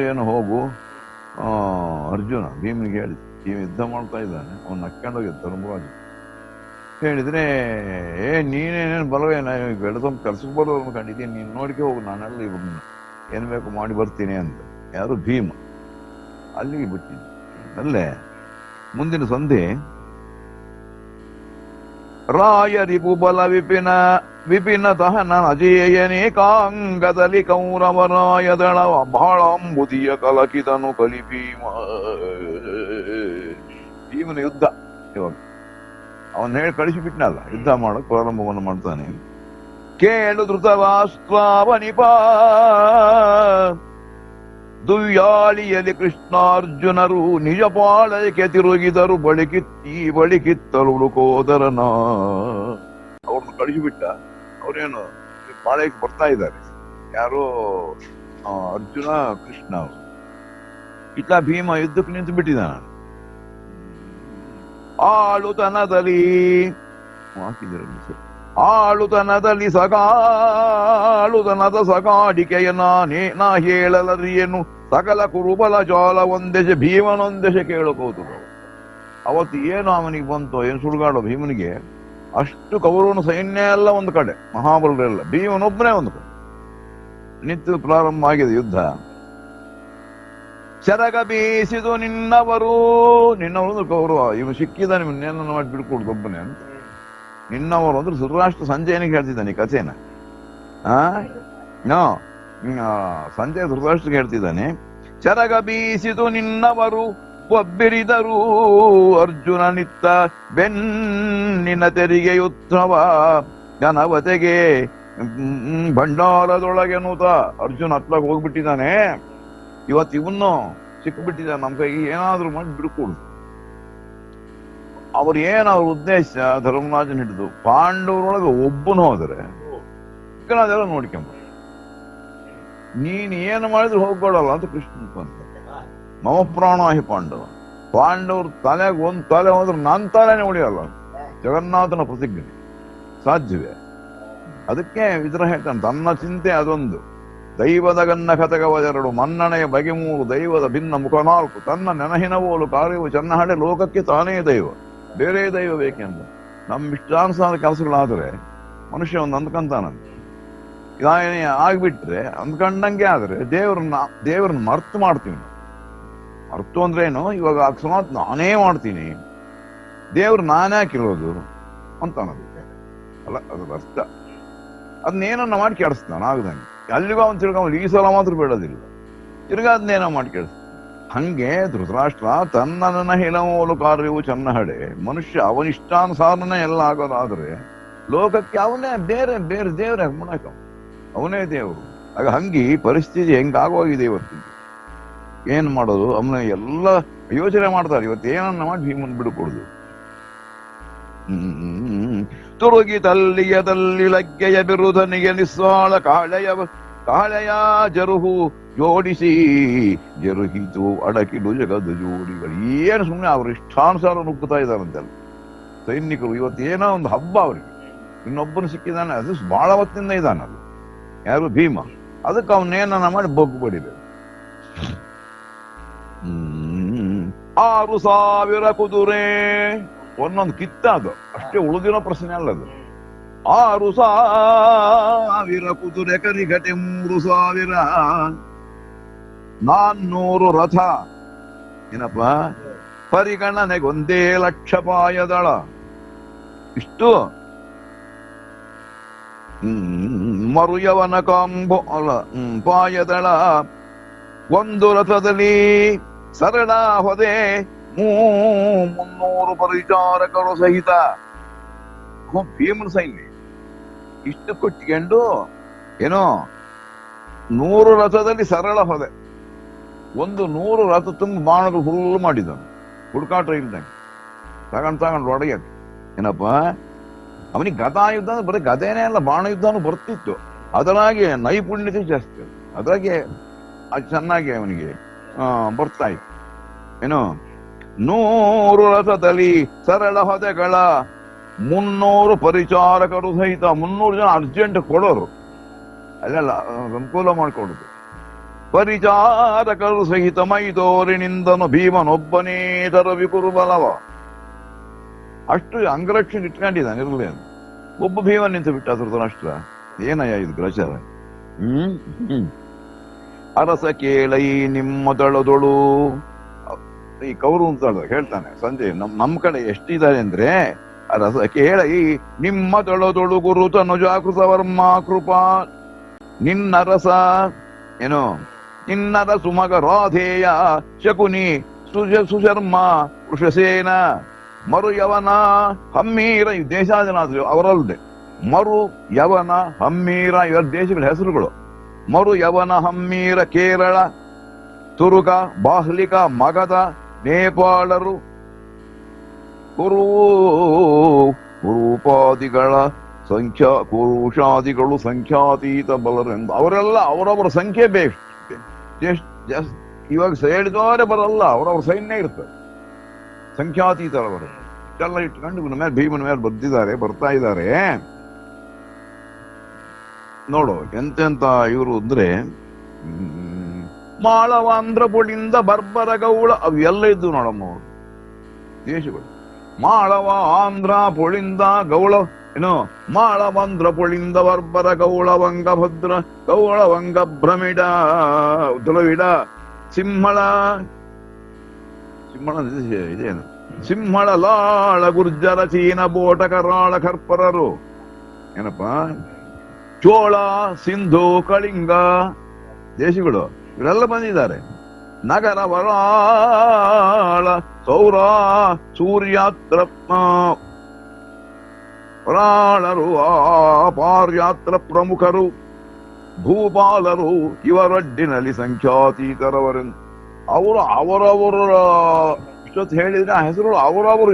ಏನು ಹೋಗು ಅರ್ಜುನ ಭೀಮನಿಗೆ ಹೇಳಿ ಭೀಮ ಯುದ್ಧ ಮಾಡ್ತಾ ಇದ್ದಾನೆ, ಅವ್ನು ನಕ್ಕೊಂಡೋಗಿದ್ದ ಧರ್ಮರಾಜ ಹೇಳಿದ್ರೆ ನೀನೇನೇನು ಬಲವೇನ ಬೆಳೆದೊಂದು ಕರ್ಸಕ್ ಬರೋದು ಕಂಡಿದ್ದೀನಿ, ನೀನು ನೋಡಿಕೆ ಹೋಗು, ನಾನೆಲ್ಲ ಇವ್ರನ್ನ ಏನ್ ಬೇಕು ಮಾಡಿ ಬರ್ತೀನಿ ಅಂತ. ಯಾರು? ಭೀಮ. ಅಲ್ಲಿಗೆ ಬಿಟ್ಟಿದ್ದ. ಅಲ್ಲೇ ಮುಂದಿನ ಸಂಧಿ ರಾಯ ರಿಪು ಬಲ ವಿಪಿನ ದಹನ ಅಜೇಯನೇಕಾಂಗದಲ್ಲಿ ಕೌರವರಾಯ ದಳ ಬಾಳಂಬುದಿಯ ಕಲಕಿದನು ಕಲಿ ಭೀಮನ ಯುದ್ಧ. ಇವಾಗ ಅವನ್ ಹೇಳಿ ಕಳಿಸಿಬಿಟ್ನಲ್ಲ, ಯುದ್ಧ ಮಾಡಕ್ ಪ್ರಾರಂಭವನ್ನು ಮಾಡ್ತಾನೆ. ಕೇಳು ಧೃತರಾಷ್ಟ್ರಾವನಿಪ ದುಯ್ಯಾಳಿಯಲ್ಲಿ ಕೃಷ್ಣಾರ್ಜುನರು ನಿಜ ಪಾಳಯಕ್ಕೆ ತಿರುಗಿದರು, ಬಳಿಕಿತ್ತರು ಲುಕೋದರನ. ಅವ್ರನ್ನ ಕಳಿಸಿಬಿಟ್ಟ. ಅವ್ರೇನು ಪಾಳಯಕ್ಕೆ ಬರ್ತಾ ಇದ್ದಾರೆ. ಯಾರೋ ಅರ್ಜುನ ಕೃಷ್ಣ ಅವರು. ಇತ್ತ ಭೀಮ ಯುದ್ಧಕ್ಕೆ ನಿಂತು ಬಿಟ್ಟಿದ್ದಾನ. ಆಳುತನದಲ್ಲಿ ಆಳುತನದ ಸಗಾಡಿಕೆಯ ನಾ ಹೇಳಲರಿಯೇನು ಸಕಲ ಕುರುಬಲ ಜಾಲ ಒಂದೆಶ ಭೀಮನೊಂದೆಶ ಕೇಳು ಕೌತುಕ. ಅವತ್ತು ಏನು ಅವನಿಗೆ ಬಂತು, ಏನು ಸುಡುಗಾಡೋ ಭೀಮನಿಗೆ. ಅಷ್ಟು ಕೌರವನ ಸೈನ್ಯ ಎಲ್ಲ ಒಂದು ಕಡೆ, ಮಹಾಬಲರೆಲ್ಲ, ಭೀಮನೊಬ್ಬನೇ ಒಂದು ಕಡೆ ನಿಂತು ಪ್ರಾರಂಭ ಆಗಿದೆ ಯುದ್ಧ. ಚರಗ ಬೀಸಿದು ನಿನ್ನವರು ಕೌರವ, ಇವನು ಸಿಕ್ಕಿದ ನಿಮ್ಮನ್ನೇನ ಮಾಡಿ ಬಿಡ್ಕೊಡುದು ಒಬ್ಬನೇ ಅಂತ. ನಿನ್ನವರು ಅಂದ್ರೆ ಧೃತರಾಷ್ಟ್ರ ಸಂಜಯನಿಗೆ ಹೇಳ್ತಿದ್ದಾನೆ ಈ ಕಥೆನ. ಸಂಜಯ ಧೃತರಾಷ್ಟ್ರಿಗೆ ಹೇಳ್ತಿದ್ದಾನೆ, ಚರಗ ಬೀಸಿದು ನಿನ್ನವರು ಒಬ್ಬಿರಿದರು ಅರ್ಜುನ ನಿತ್ತ ಬೆನ್ನಿನ ತೆರಿಗೆಯುತ್ತವ ಜನವತೆಗೆ ಭಂಡಾರದೊಳಗೆನುತ. ಅರ್ಜುನ ಹತ್ಲಾಗ ಹೋಗ್ಬಿಟ್ಟಿದ್ದಾನೆ. ಇವತ್ತು ಇವನು ಸಿಕ್ಬಿಟ್ಟಿದ್ದಾನೆ, ನಮ್ ಕೈಗೆ ಏನಾದ್ರೂ ಮಾಡಿ ಬಿಡ್ಕೊಡು. ಅವ್ರ ಉದ್ದೇಶ ಧರ್ಮರಾಜನ ಹಿಡಿದು ಪಾಂಡವರೊಳಗೆ ಒಬ್ಬನು ಹೋದರೆ ಅದೆಲ್ಲ ನೋಡ್ಕೊಂಬ, ನೀನ್ ಏನು ಮಾಡಿದ್ರು ಹೋಗ್ಬೇಡಲ್ಲ ಅಂತ ಕೃಷ್ಣ ಅಂತ. ಮಮ ಪ್ರಾಣಾಹಿ ಪಾಂಡವರು ತಲೆಗೆ ಒಂದ್ ತಲೆ ಹೋದ್ರೆ ನನ್ ತಲೆನೇ ಉಳಿಯಲ್ಲ. ಜಗನ್ನಾಥನ ಪ್ರತಿಜ್ಞೆ ಸಾಧ್ಯವೇ? ಅದಕ್ಕೆ ವಿದ್ರ ಹೇಳ್ತಾನೆ, ತನ್ನ ಚಿಂತೆ ಅದೊಂದು. ದೈವದ ಗನ್ನ ಕಥಗವದೆರಡು ಮನ್ನಣೆಯ ಬಗೆ ಮೂರು ದೈವದ ಭಿನ್ನ ಮುಖ ನಾಲ್ಕು ತನ್ನ ನೆನಹಿನವೋಲು ಕಾರ್ಯವು ಚೆನ್ನಹಡೆ ಲೋಕಕ್ಕೆ ತಾನೇ ದೈವ, ಬೇರೆ ದೈವ ಬೇಕೆಂದು. ನಮ್ಮ ಇಷ್ಟಾನುಸಾರ ಕೆಲಸಗಳಾದ್ರೆ ಮನುಷ್ಯ ಒಂದು ಅಂದ್ಕೊಂತಾನಂತೆ. ಇದಾನೇ ಆಗ್ಬಿಟ್ರೆ ಅಂದ್ಕೊಂಡಂಗೆ ಆದ್ರೆ ದೇವ್ರನ್ನ ಮರ್ತು ಮಾಡ್ತೀವಿ. ಮರ್ತು ಅಂದ್ರೇನು? ಇವಾಗ ಅಕಸ್ಮಾತ್ ನಾನೇ ಮಾಡ್ತೀನಿ, ದೇವ್ರು ನಾನೇ ಹಾಕಿರೋದು ಅಂತಾನದು ಅಲ್ಲ, ಅದು ಅರ್ಥ. ಅದನ್ನೇನನ್ನ ಮಾಡಿ ಕೆಡಿಸ್ತಾನ ಆಗದಂಗೆ. ಅಲ್ಲಿಗೂ ಅವನು ತಿರ್ಗ ಈ ಸಲ ಮಾತ್ರ ಬೇಡೋದಿಲ್ಲ, ತಿರ್ಗಾ ಅದನ್ನೇನೋ ಮಾಡಿ ಕೆಡಿಸ್ತಾನ. ಹಂಗೆ ಧೃತರಾಷ್ಟ್ರ ತನ್ನ ಹಿಲಮೋಲು ಕಾರ್ಯವು ಚೆನ್ನಹಡೆ. ಮನುಷ್ಯ ಅವನಿಷ್ಟಾನುಸಾರನೇ ಎಲ್ಲ ಆಗೋದಾದ್ರೆ ಲೋಕಕ್ಕೆ ಅವನೇ ಬೇರೆ ಬೇರೆ ದೇವ್ರೆ ಮುಣಕ, ಅವನೇ ದೇವರು. ಆಗ ಹಂಗಿ ಪರಿಸ್ಥಿತಿ ಹೆಂಗಾಗೋಗಿದೆ ಇವತ್ತು. ಏನ್ ಮಾಡೋದು? ಅವನ ಎಲ್ಲ ಯೋಚನೆ ಮಾಡ್ತಾರೆ. ಇವತ್ತು ಏನನ್ನ ಮಾಡಿ ಭೀಮನ್ ಬಿಡುಕೊಡುದು. ತುರುಗಿ ತಲ್ಲಿಯದಲ್ಲಿ ಲಗ್ಗೆಯ ಬಿರುಧನಿಗೆ ನಿಸ್ವಾಳ ಕಾಳೆಯ ಜರುಹು ಜೋಡಿಸಿ ಜರುಹಿತು ಅಡಕಿಲು ಜಗದ ಜೋಡಿಗಳು. ಏನು ಸುಮ್ಮನೆ ಅವ್ರ ಇಷ್ಟಾನುಸಾರ ನುಗ್ಗುತ್ತಾ ಇದ್ದಾರಂತೆಲ್ಲ ಸೈನಿಕರು. ಇವತ್ತು ಏನೋ ಒಂದು ಹಬ್ಬ ಅವ್ರಿಗೆ. ಇನ್ನೊಬ್ಬನು ಸಿಕ್ಕಿದ್ದಾನೆ, ಅದು ಬಹಳ ಹೊತ್ತಿಂದ ಇದ್ದಾನಲ್ಲ, ಯಾರು? ಭೀಮ. ಅದಕ್ಕೆ ಅವನೇನ ಮಾಡಿ ಬೊಗ್ಗು ಬಡಿಬೇಕು. 6,000 ಕುದುರೆ ಒಂದೊಂದು ಕಿತ್ತ, ಅದು ಅಷ್ಟೇ ಉಳಿದಿರೋ ಪ್ರಶ್ನೆ ಅಲ್ಲದು. 6,000 ಕುದುರೆ ಕರಿಗಟೆ 3,000 400 ರಥ. ಏನಪ್ಪ ಪರಿಗಣನೆಗೊಂದೇ 1,00,000 ಪಾಯದಳ. ಇಷ್ಟು ಮರುಯವನ ಕಾಂಬೋ ಅಲ್ಲ ಪಾಯದಳ. ಒಂದು ರಥದಲ್ಲಿ ಸರಳ ಹೊದೆ 300 ಪರಿಚಾರಕರು ಸಹಿತ. ಭೀಮನ ಸೈನ್ಯ ಇಷ್ಟು ಕೊಟ್ಟಿಕೊಂಡು ಏನೋ 100 ರಥದಲ್ಲಿ ಸರಳ ಹೊದೆ, ಒಂದು 100 ರಥ ತುಂಬ ಬಾಣರು ಫುಲ್ ಮಾಡಿದನು. ಹುಡುಕಾಟ ಇಲ್ದಂಗೆ ತಗೊಂಡು ಒಡೆಯಕ್ಕೆ. ಏನಪ್ಪ ಅವನಿಗೆ ಗದಾ ಯುದ್ಧ ಅಂದ್ರೆ ಬರೀ ಗದೇನೇ ಅಲ್ಲ, ಬಾಣ ಯುದ್ಧನೂ ಬರ್ತಿತ್ತು. ಅದರಾಗೆ ನೈಪುಣ್ಯತೆ ಜಾಸ್ತಿ, ಅದ್ರಾಗೆ ಅದು ಚೆನ್ನಾಗಿ ಅವನಿಗೆ ಬರ್ತಾ ಇತ್ತು. ಏನು 100 ರಥದಲ್ಲಿ ಸರಳ ಹೊದೆಗಳ 300 ಪರಿಚಾರಕರು ಸಹಿತ. 300 ಜನ ಅರ್ಜೆಂಟ್ ಕೊಡೋರು, ಅಲ್ಲೆಲ್ಲ ಅನುಕೂಲ ಮಾಡಿಕೊಡುದು. ಪರಿಚಾರಕರು ಸಹಿತ ಮೈದೋರಿನಿಂದನು ಭೀಮನೊಬ್ಬನೇ ತರವಿ ಕುರುಬಲವ. ಅಷ್ಟು ಅಂಗರಕ್ಷಣೆ ಇಟ್ಕೊಂಡಿದ್ದಾನೆ ಇರಲಿ ಅಂತ. ಒಬ್ಬ ಭೀಮನ್ ನಿಂತು ಬಿಟ್ಟ ಧೃತರಾಷ್ಟ್ರ. ಏನಯ್ಯ ಇದು ಗ್ರಚಾರ? ಅರಸ ಕೇಳೈ ನಿಮ್ಮ ದಳದೊಳು. ಈ ಕೌರು ಅಂತ ಹೇಳ್ತಾನೆ ಸಂಜೆ. ನಮ್ ಕಡೆ ಎಷ್ಟಿದ್ದಾರೆ ಅಂದ್ರೆ, ಅರಸ ಕೇಳೈ ನಿಮ್ಮ ದಳದೊಳು ಗುರು ತನುಜಾಕೃತ ವರ್ಮ ಕೃಪಾ. ನಿನ್ನರಸ ಏನು ನಿನ್ನರ ಸುಮಗ ರಾಧೇಯ ಶಕುನಿ ಸುಶರ್ಮ ವೃಷಸೇನ ಮರು ಯವನ ಹಮ್ಮೀರ. ಈ ದೇಶಾದಿನಾದ್ರು ಅವರಲ್ಲದೆ ಮರು ಯವನ ಹಮ್ಮೀರ ಇವರ ದೇಶಗಳ ಹೆಸರುಗಳು. ಮರು ಯವನ ಹಮ್ಮೀರ ಕೇರಳ ತುರುಕ ಬಾಹ್ಲಿಕ ಮಗಧ ನೇಪಾಳರು ಕುರೂಪಾದಿಗಳ ಕುರುಷಾದಿಗಳು ಸಂಖ್ಯಾತೀತ ಬಲರೆಂದು. ಅವರೆಲ್ಲ ಅವರವರ ಸಂಖ್ಯೆ ಬೇಕು. ಇವಾಗ ಹೇಳಿದವರೇ ಬರಲ್ಲ, ಅವರವ್ರ ಸೈನ್ಯ ಇರ್ತದೆ ಸಂಖ್ಯಾತೀತರವರು. ಇಷ್ಟೆಲ್ಲ ಇಟ್ಕೊಂಡು ಇವನ ಮೇಲೆ ಭೀಮನ ಮೇಲೆ ಬರ್ತಾ ಇದ್ದಾರೆ. ನೋಡು ಎಂತೆಂತ ಇವರು ಅಂದ್ರೆ, ಮಾಳವಾಂಧ್ರ ಪುಳಿಂದ ಬರ್ಬರ ಗೌಳ ಅವೆಲ್ಲ ಇದ್ದು ನೋಡಮ್ಮ ಅವರು ದೇಶಗಳು. ಮಾಳವ ಆಂಧ್ರ ಪುಳಿಂದ ಗೌಳ ಏನು ಮಾಳವಾಂಧ್ರ ಪುಳಿಂದ ಬರ್ಬರ ಗೌಳವಂಗ ಭದ್ರ ಗೌಳವಂಗ ಭ್ರಮಿಡ ದುಲವಿಡ ಸಿಂಹಳ ಇದೇನು ಸಿಂಹಳ ಲಾಳ ಗುರ್ಜರ ಚೀನ ಬೋಟ ಕರಾಳ ಕರ್ಪರರು ಏನಪ್ಪ ಚೋಳ ಸಿಂಧು ಕಳಿಂಗ ದೇಶಗಳು ಇವರೆಲ್ಲ ಬಂದಿದ್ದಾರೆ. ನಗರ ವರಾಳ ಸೌರ ಸೂರ್ಯಾತ್ರ ವರಾಳರು ಪಾರ್ಯಾತ್ರ ಪ್ರಮುಖರು ಭೂಪಾಲರು ಇವರೊಡ್ಡಿನಲ್ಲಿ ಸಂಖ್ಯಾತೀತರವರೆಂದು. ಅವರವರ ಇಷ್ಟೊತ್ತು ಹೇಳಿದ್ರೆ ಆ ಹೆಸರು ಅವರವರು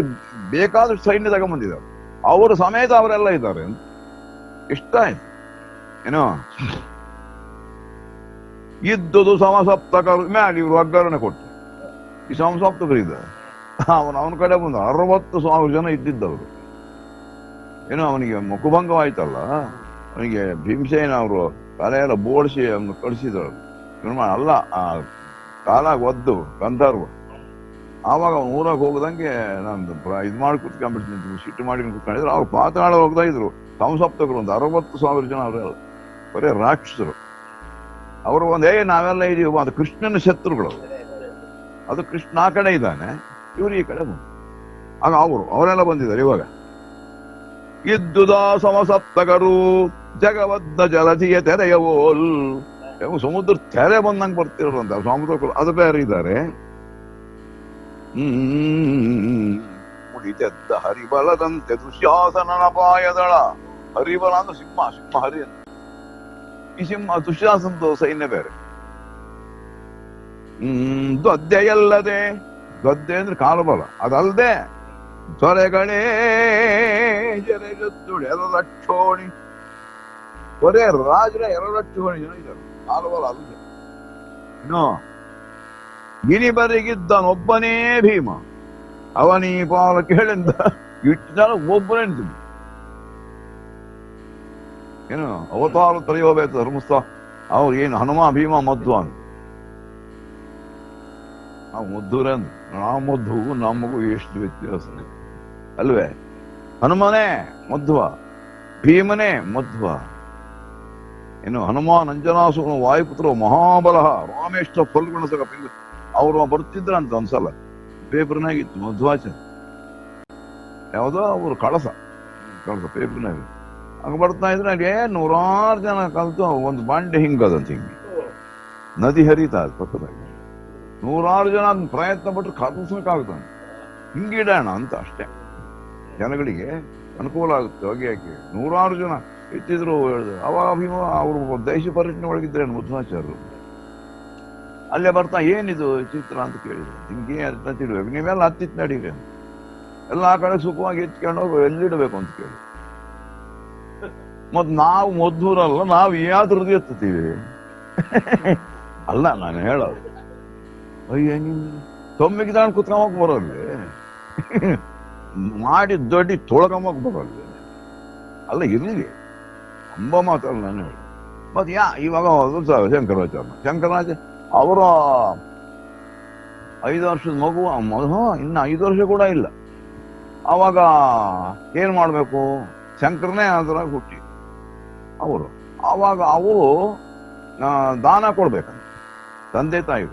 ಬೇಕಾದಷ್ಟು ಸೈನ್ಯ ತಗೊಂಡ್ಬಂದಿದ್ದಾರೆ. ಅವರ ಸಮೇತ ಅವರೆಲ್ಲ ಇದ್ದಾರೆ ಅಂತ ಇಷ್ಟ ಆಯ್ತು ಏನೋ. ಇದ್ದುದು ಸಮಸಪ್ತಕರು ಮ್ಯಾಲೆ ಇವರು ಒಗ್ಗರಣೆ ಕೊಟ್ಟು ಈ ಸಮಸಪ್ತಕರು ಇದ್ದಾರೆ. ಅವನ ಕಡೆ ಬಂದು 60,000 ಜನ ಇದ್ದಿದ್ದವರು. ಏನೋ ಅವನಿಗೆ ಮುಖಭಂಗವಾಯ್ತಲ್ಲ, ಅವನಿಗೆ ಭೀಮಸೇನ ಅವರು ತಲೆಯೆಲ್ಲ ಬೋಡಿಸಿ ಅವನು ಕಳಿಸಿದಳು. ಅಲ್ಲ ಆ ಕಾಲಾಗ ಒದ್ದು ಗಂಧರ್ವ. ಆವಾಗ ಅವ್ನು ಊರಾಗ ಹೋಗದಂಗೆ ನಾನು ಇದು ಮಾಡಿ ಕುತ್ಕೊಂಡ್ಬಿಡ್ತೀನಿ, ಸಿಟ್ಟು ಮಾಡಿ ಕುತ್ಕೊಂಡಿದ್ರು. ಅವ್ರು ಪಾತಾಳ ಹೋಗ್ತಾ ಇದ್ರು ಸಂಸಪ್ತಕರು. ಒಂದು 60,000 ಜನ ಅವರೆಲ್ಲ ಬರೇ ರಾಕ್ಷಸರು. ಅವರು ನಾವೆಲ್ಲ ಇದೀವಿ, ಅದು ಕೃಷ್ಣನ ಶತ್ರುಗಳು. ಅದು ಕೃಷ್ಣ ಆ ಕಡೆ ಇದ್ದಾನೆ, ಇವರು ಈ ಕಡೆ ಬಂದು ಆಗ ಅವರೆಲ್ಲ ಬಂದಿದ್ದಾರೆ. ಇವಾಗ ಇದ್ದುದ ಸಮಸಪ್ತಕರು ಜಗವದ್ದ ಜಲಧಿಯ ತೆರೆಯವೋಲ್. ಸಮುದ್ರ ತೆರೆ ಬಂದಂಗೆ ಬರ್ತಿರೋರು ಅಂತ ಸಮುದ್ರ ಅದು ಬೇರೆ ಇದ್ದಾರೆ. ಮುಡಿತೆದ್ದ ಹರಿಬಲದಂತೆ ದುಶ್ಯಾಸನಪಾಯದಳ. ಹರಿಬಲ ಅಂದ್ರೆ ಸಿಂಹ ಹರಿ ಅಂತ. ಈ ಸಿಂಹ ದುಶ್ಯಾಸನದ ಸೈನ್ಯ ಬೇರೆ. ಗದ್ದೆಯಲ್ಲದೆ, ಗದ್ದೆ ಅಂದ್ರೆ ಕಾಲಬಲ, ಅದಲ್ಲದೆ ದೊರೆಗಳೇ ಎರಲಕ್ಷೋಣಿ. ಬರೇ ರಾಜರ 2,00,000 ಜನ ಇದ್ದಾರೆ, ಕಾಲಬಲ ಅಲ್ಲದೆ. ಇನ್ನು ಗಿನಿಬರಿಗಿದ್ದನೊಬ್ಬನೇ ಭೀಮ. ಅವನೀ ಪಾಲ ಕೇಳಿಂದ ಇಟ್ಟು ಜನ ಒಬ್ಬನೇ ನಿಂತಿದ್ದ. ಏನು ಅವತಾರ ತ್ರಯೋವೇತ ಧರ್ಮಸ್ಥ. ಅವ್ರು ಏನು ಹನುಮ ಭೀಮ ಮಧ್ವ ಅಂತ. ನಾವು ಮಧ್ವರೇ ಅಂದ್ ನಾವು ಮಧ್ವು ನಮಗೂ ಎಷ್ಟು ವ್ಯತ್ಯಾಸ ಅಲ್ವೇ? ಹನುಮನೇ ಮಧ್ವ, ಭೀಮನೇ ಮಧ್ವ. ಏನು ಹನುಮಾನ್ ಅಂಜನಾಸುರ ವಾಯುಪುತ್ರ ಮಹಾಬಲ ರಾಮೇಶ್ವರ ಫಲ್ಗುಣಸಕ ಅವರು ಬರ್ತಿದ್ರಂತ ಒಂದ್ಸಲ ಪೇಪರ್ನಾಗಿತ್ತು ಮಧ್ವಾಚಾರ. ಯಾವುದೋ ಅವರು ಕಳಸ ಪೇಪರ್ನಾಗ ಹಂಗ ಬರ್ತಾ ಇದ್ರೆ ಅಲ್ಲಿ 100 ಜನ ಕಲ್ತು ಒಂದು ಬಾಂಡೆ ಹಿಂಗದಂತ ಹಿಂಗೆ ನದಿ ಹರಿತಾ ಅದು ಪಕ್ಕದಾಗಿ. 100 ಜನ ಅದನ್ನ ಪ್ರಯತ್ನ ಪಟ್ಟರೆ ಕಲ್ಸಕ್ಕಾಗ್ತಾನೆ. ಹಿಂಗಿಡೋಣ ಅಂತ ಅಷ್ಟೇ, ಜನಗಳಿಗೆ ಅನುಕೂಲ ಆಗುತ್ತೆ. ಹೋಗಿ ಯಾಕೆ 100 ಜನ ಇತ್ತಿದ್ರು. ಅವಾಗ ಅವರು ದೇಶ ಪರ್ಯಟನೆ ಒಳಗಿದ್ರೆ ಮಧ್ವಾಚಾರ್ಯರು ಅಲ್ಲೇ ಬರ್ತಾ ಏನಿದು ಚಿತ್ರ ಅಂತ ಕೇಳಿದ್ರು. ಹಿಂಗೆ ಅಂತ ತಿಳ್ಬೇಕು, ನೀವೆಲ್ಲ ಹತ್ತಿತ್ತು ನಡೀರಿ ಎಲ್ಲ ಆ ಕಡೆ ಸುಖವಾಗಿ ಎತ್ಕೊಂಡು ಹೋಗಿ ಎಲ್ಲಿಡ್ಬೇಕು ಅಂತ ಕೇಳಿ. ಮತ್ ನಾವು ಮಧ್ವರಲ್ಲ, ನಾವು ಯಾವ್ದು ಹೃದಯ ಎತ್ತೀವಿ ಅಲ್ಲ ನಾನು ಹೇಳೋದು. ಅಯ್ಯ ನೀನ್ ತೊಮ್ಮಿಗೆ ತಾನು ಕುತ್ಕೊಂಬಕ್ ಬರೋಲ್ಲಿ ಮಾಡಿ ದೊಡ್ಡಿ ತೊಳ್ಕೊಂಬಕ್ ಬರೋಲ್ಲಿ ಅಲ್ಲ. ಇರ್ಲಿ ಅಂಬ ಮಾತಲ್ಲ ನಾನು ಹೇಳಿ. ಮತ್ತೆ ಇವಾಗ ಶಂಕರಾಚಾರ್ಯ ಅವರ 5 ವರ್ಷದ ಮಗು ಇನ್ನು 5 ವರ್ಷ ಕೂಡ ಇಲ್ಲ. ಅವಾಗ ಏನ್ ಮಾಡ್ಬೇಕು, ಶಂಕರನೇ ಅದ್ರಾಗ ಹುಟ್ಟಿ ಅವರು. ಆವಾಗ ಅವರು ದಾನ ಕೊಡ್ಬೇಕಂತ ತಂದೆ ತಾಯಿ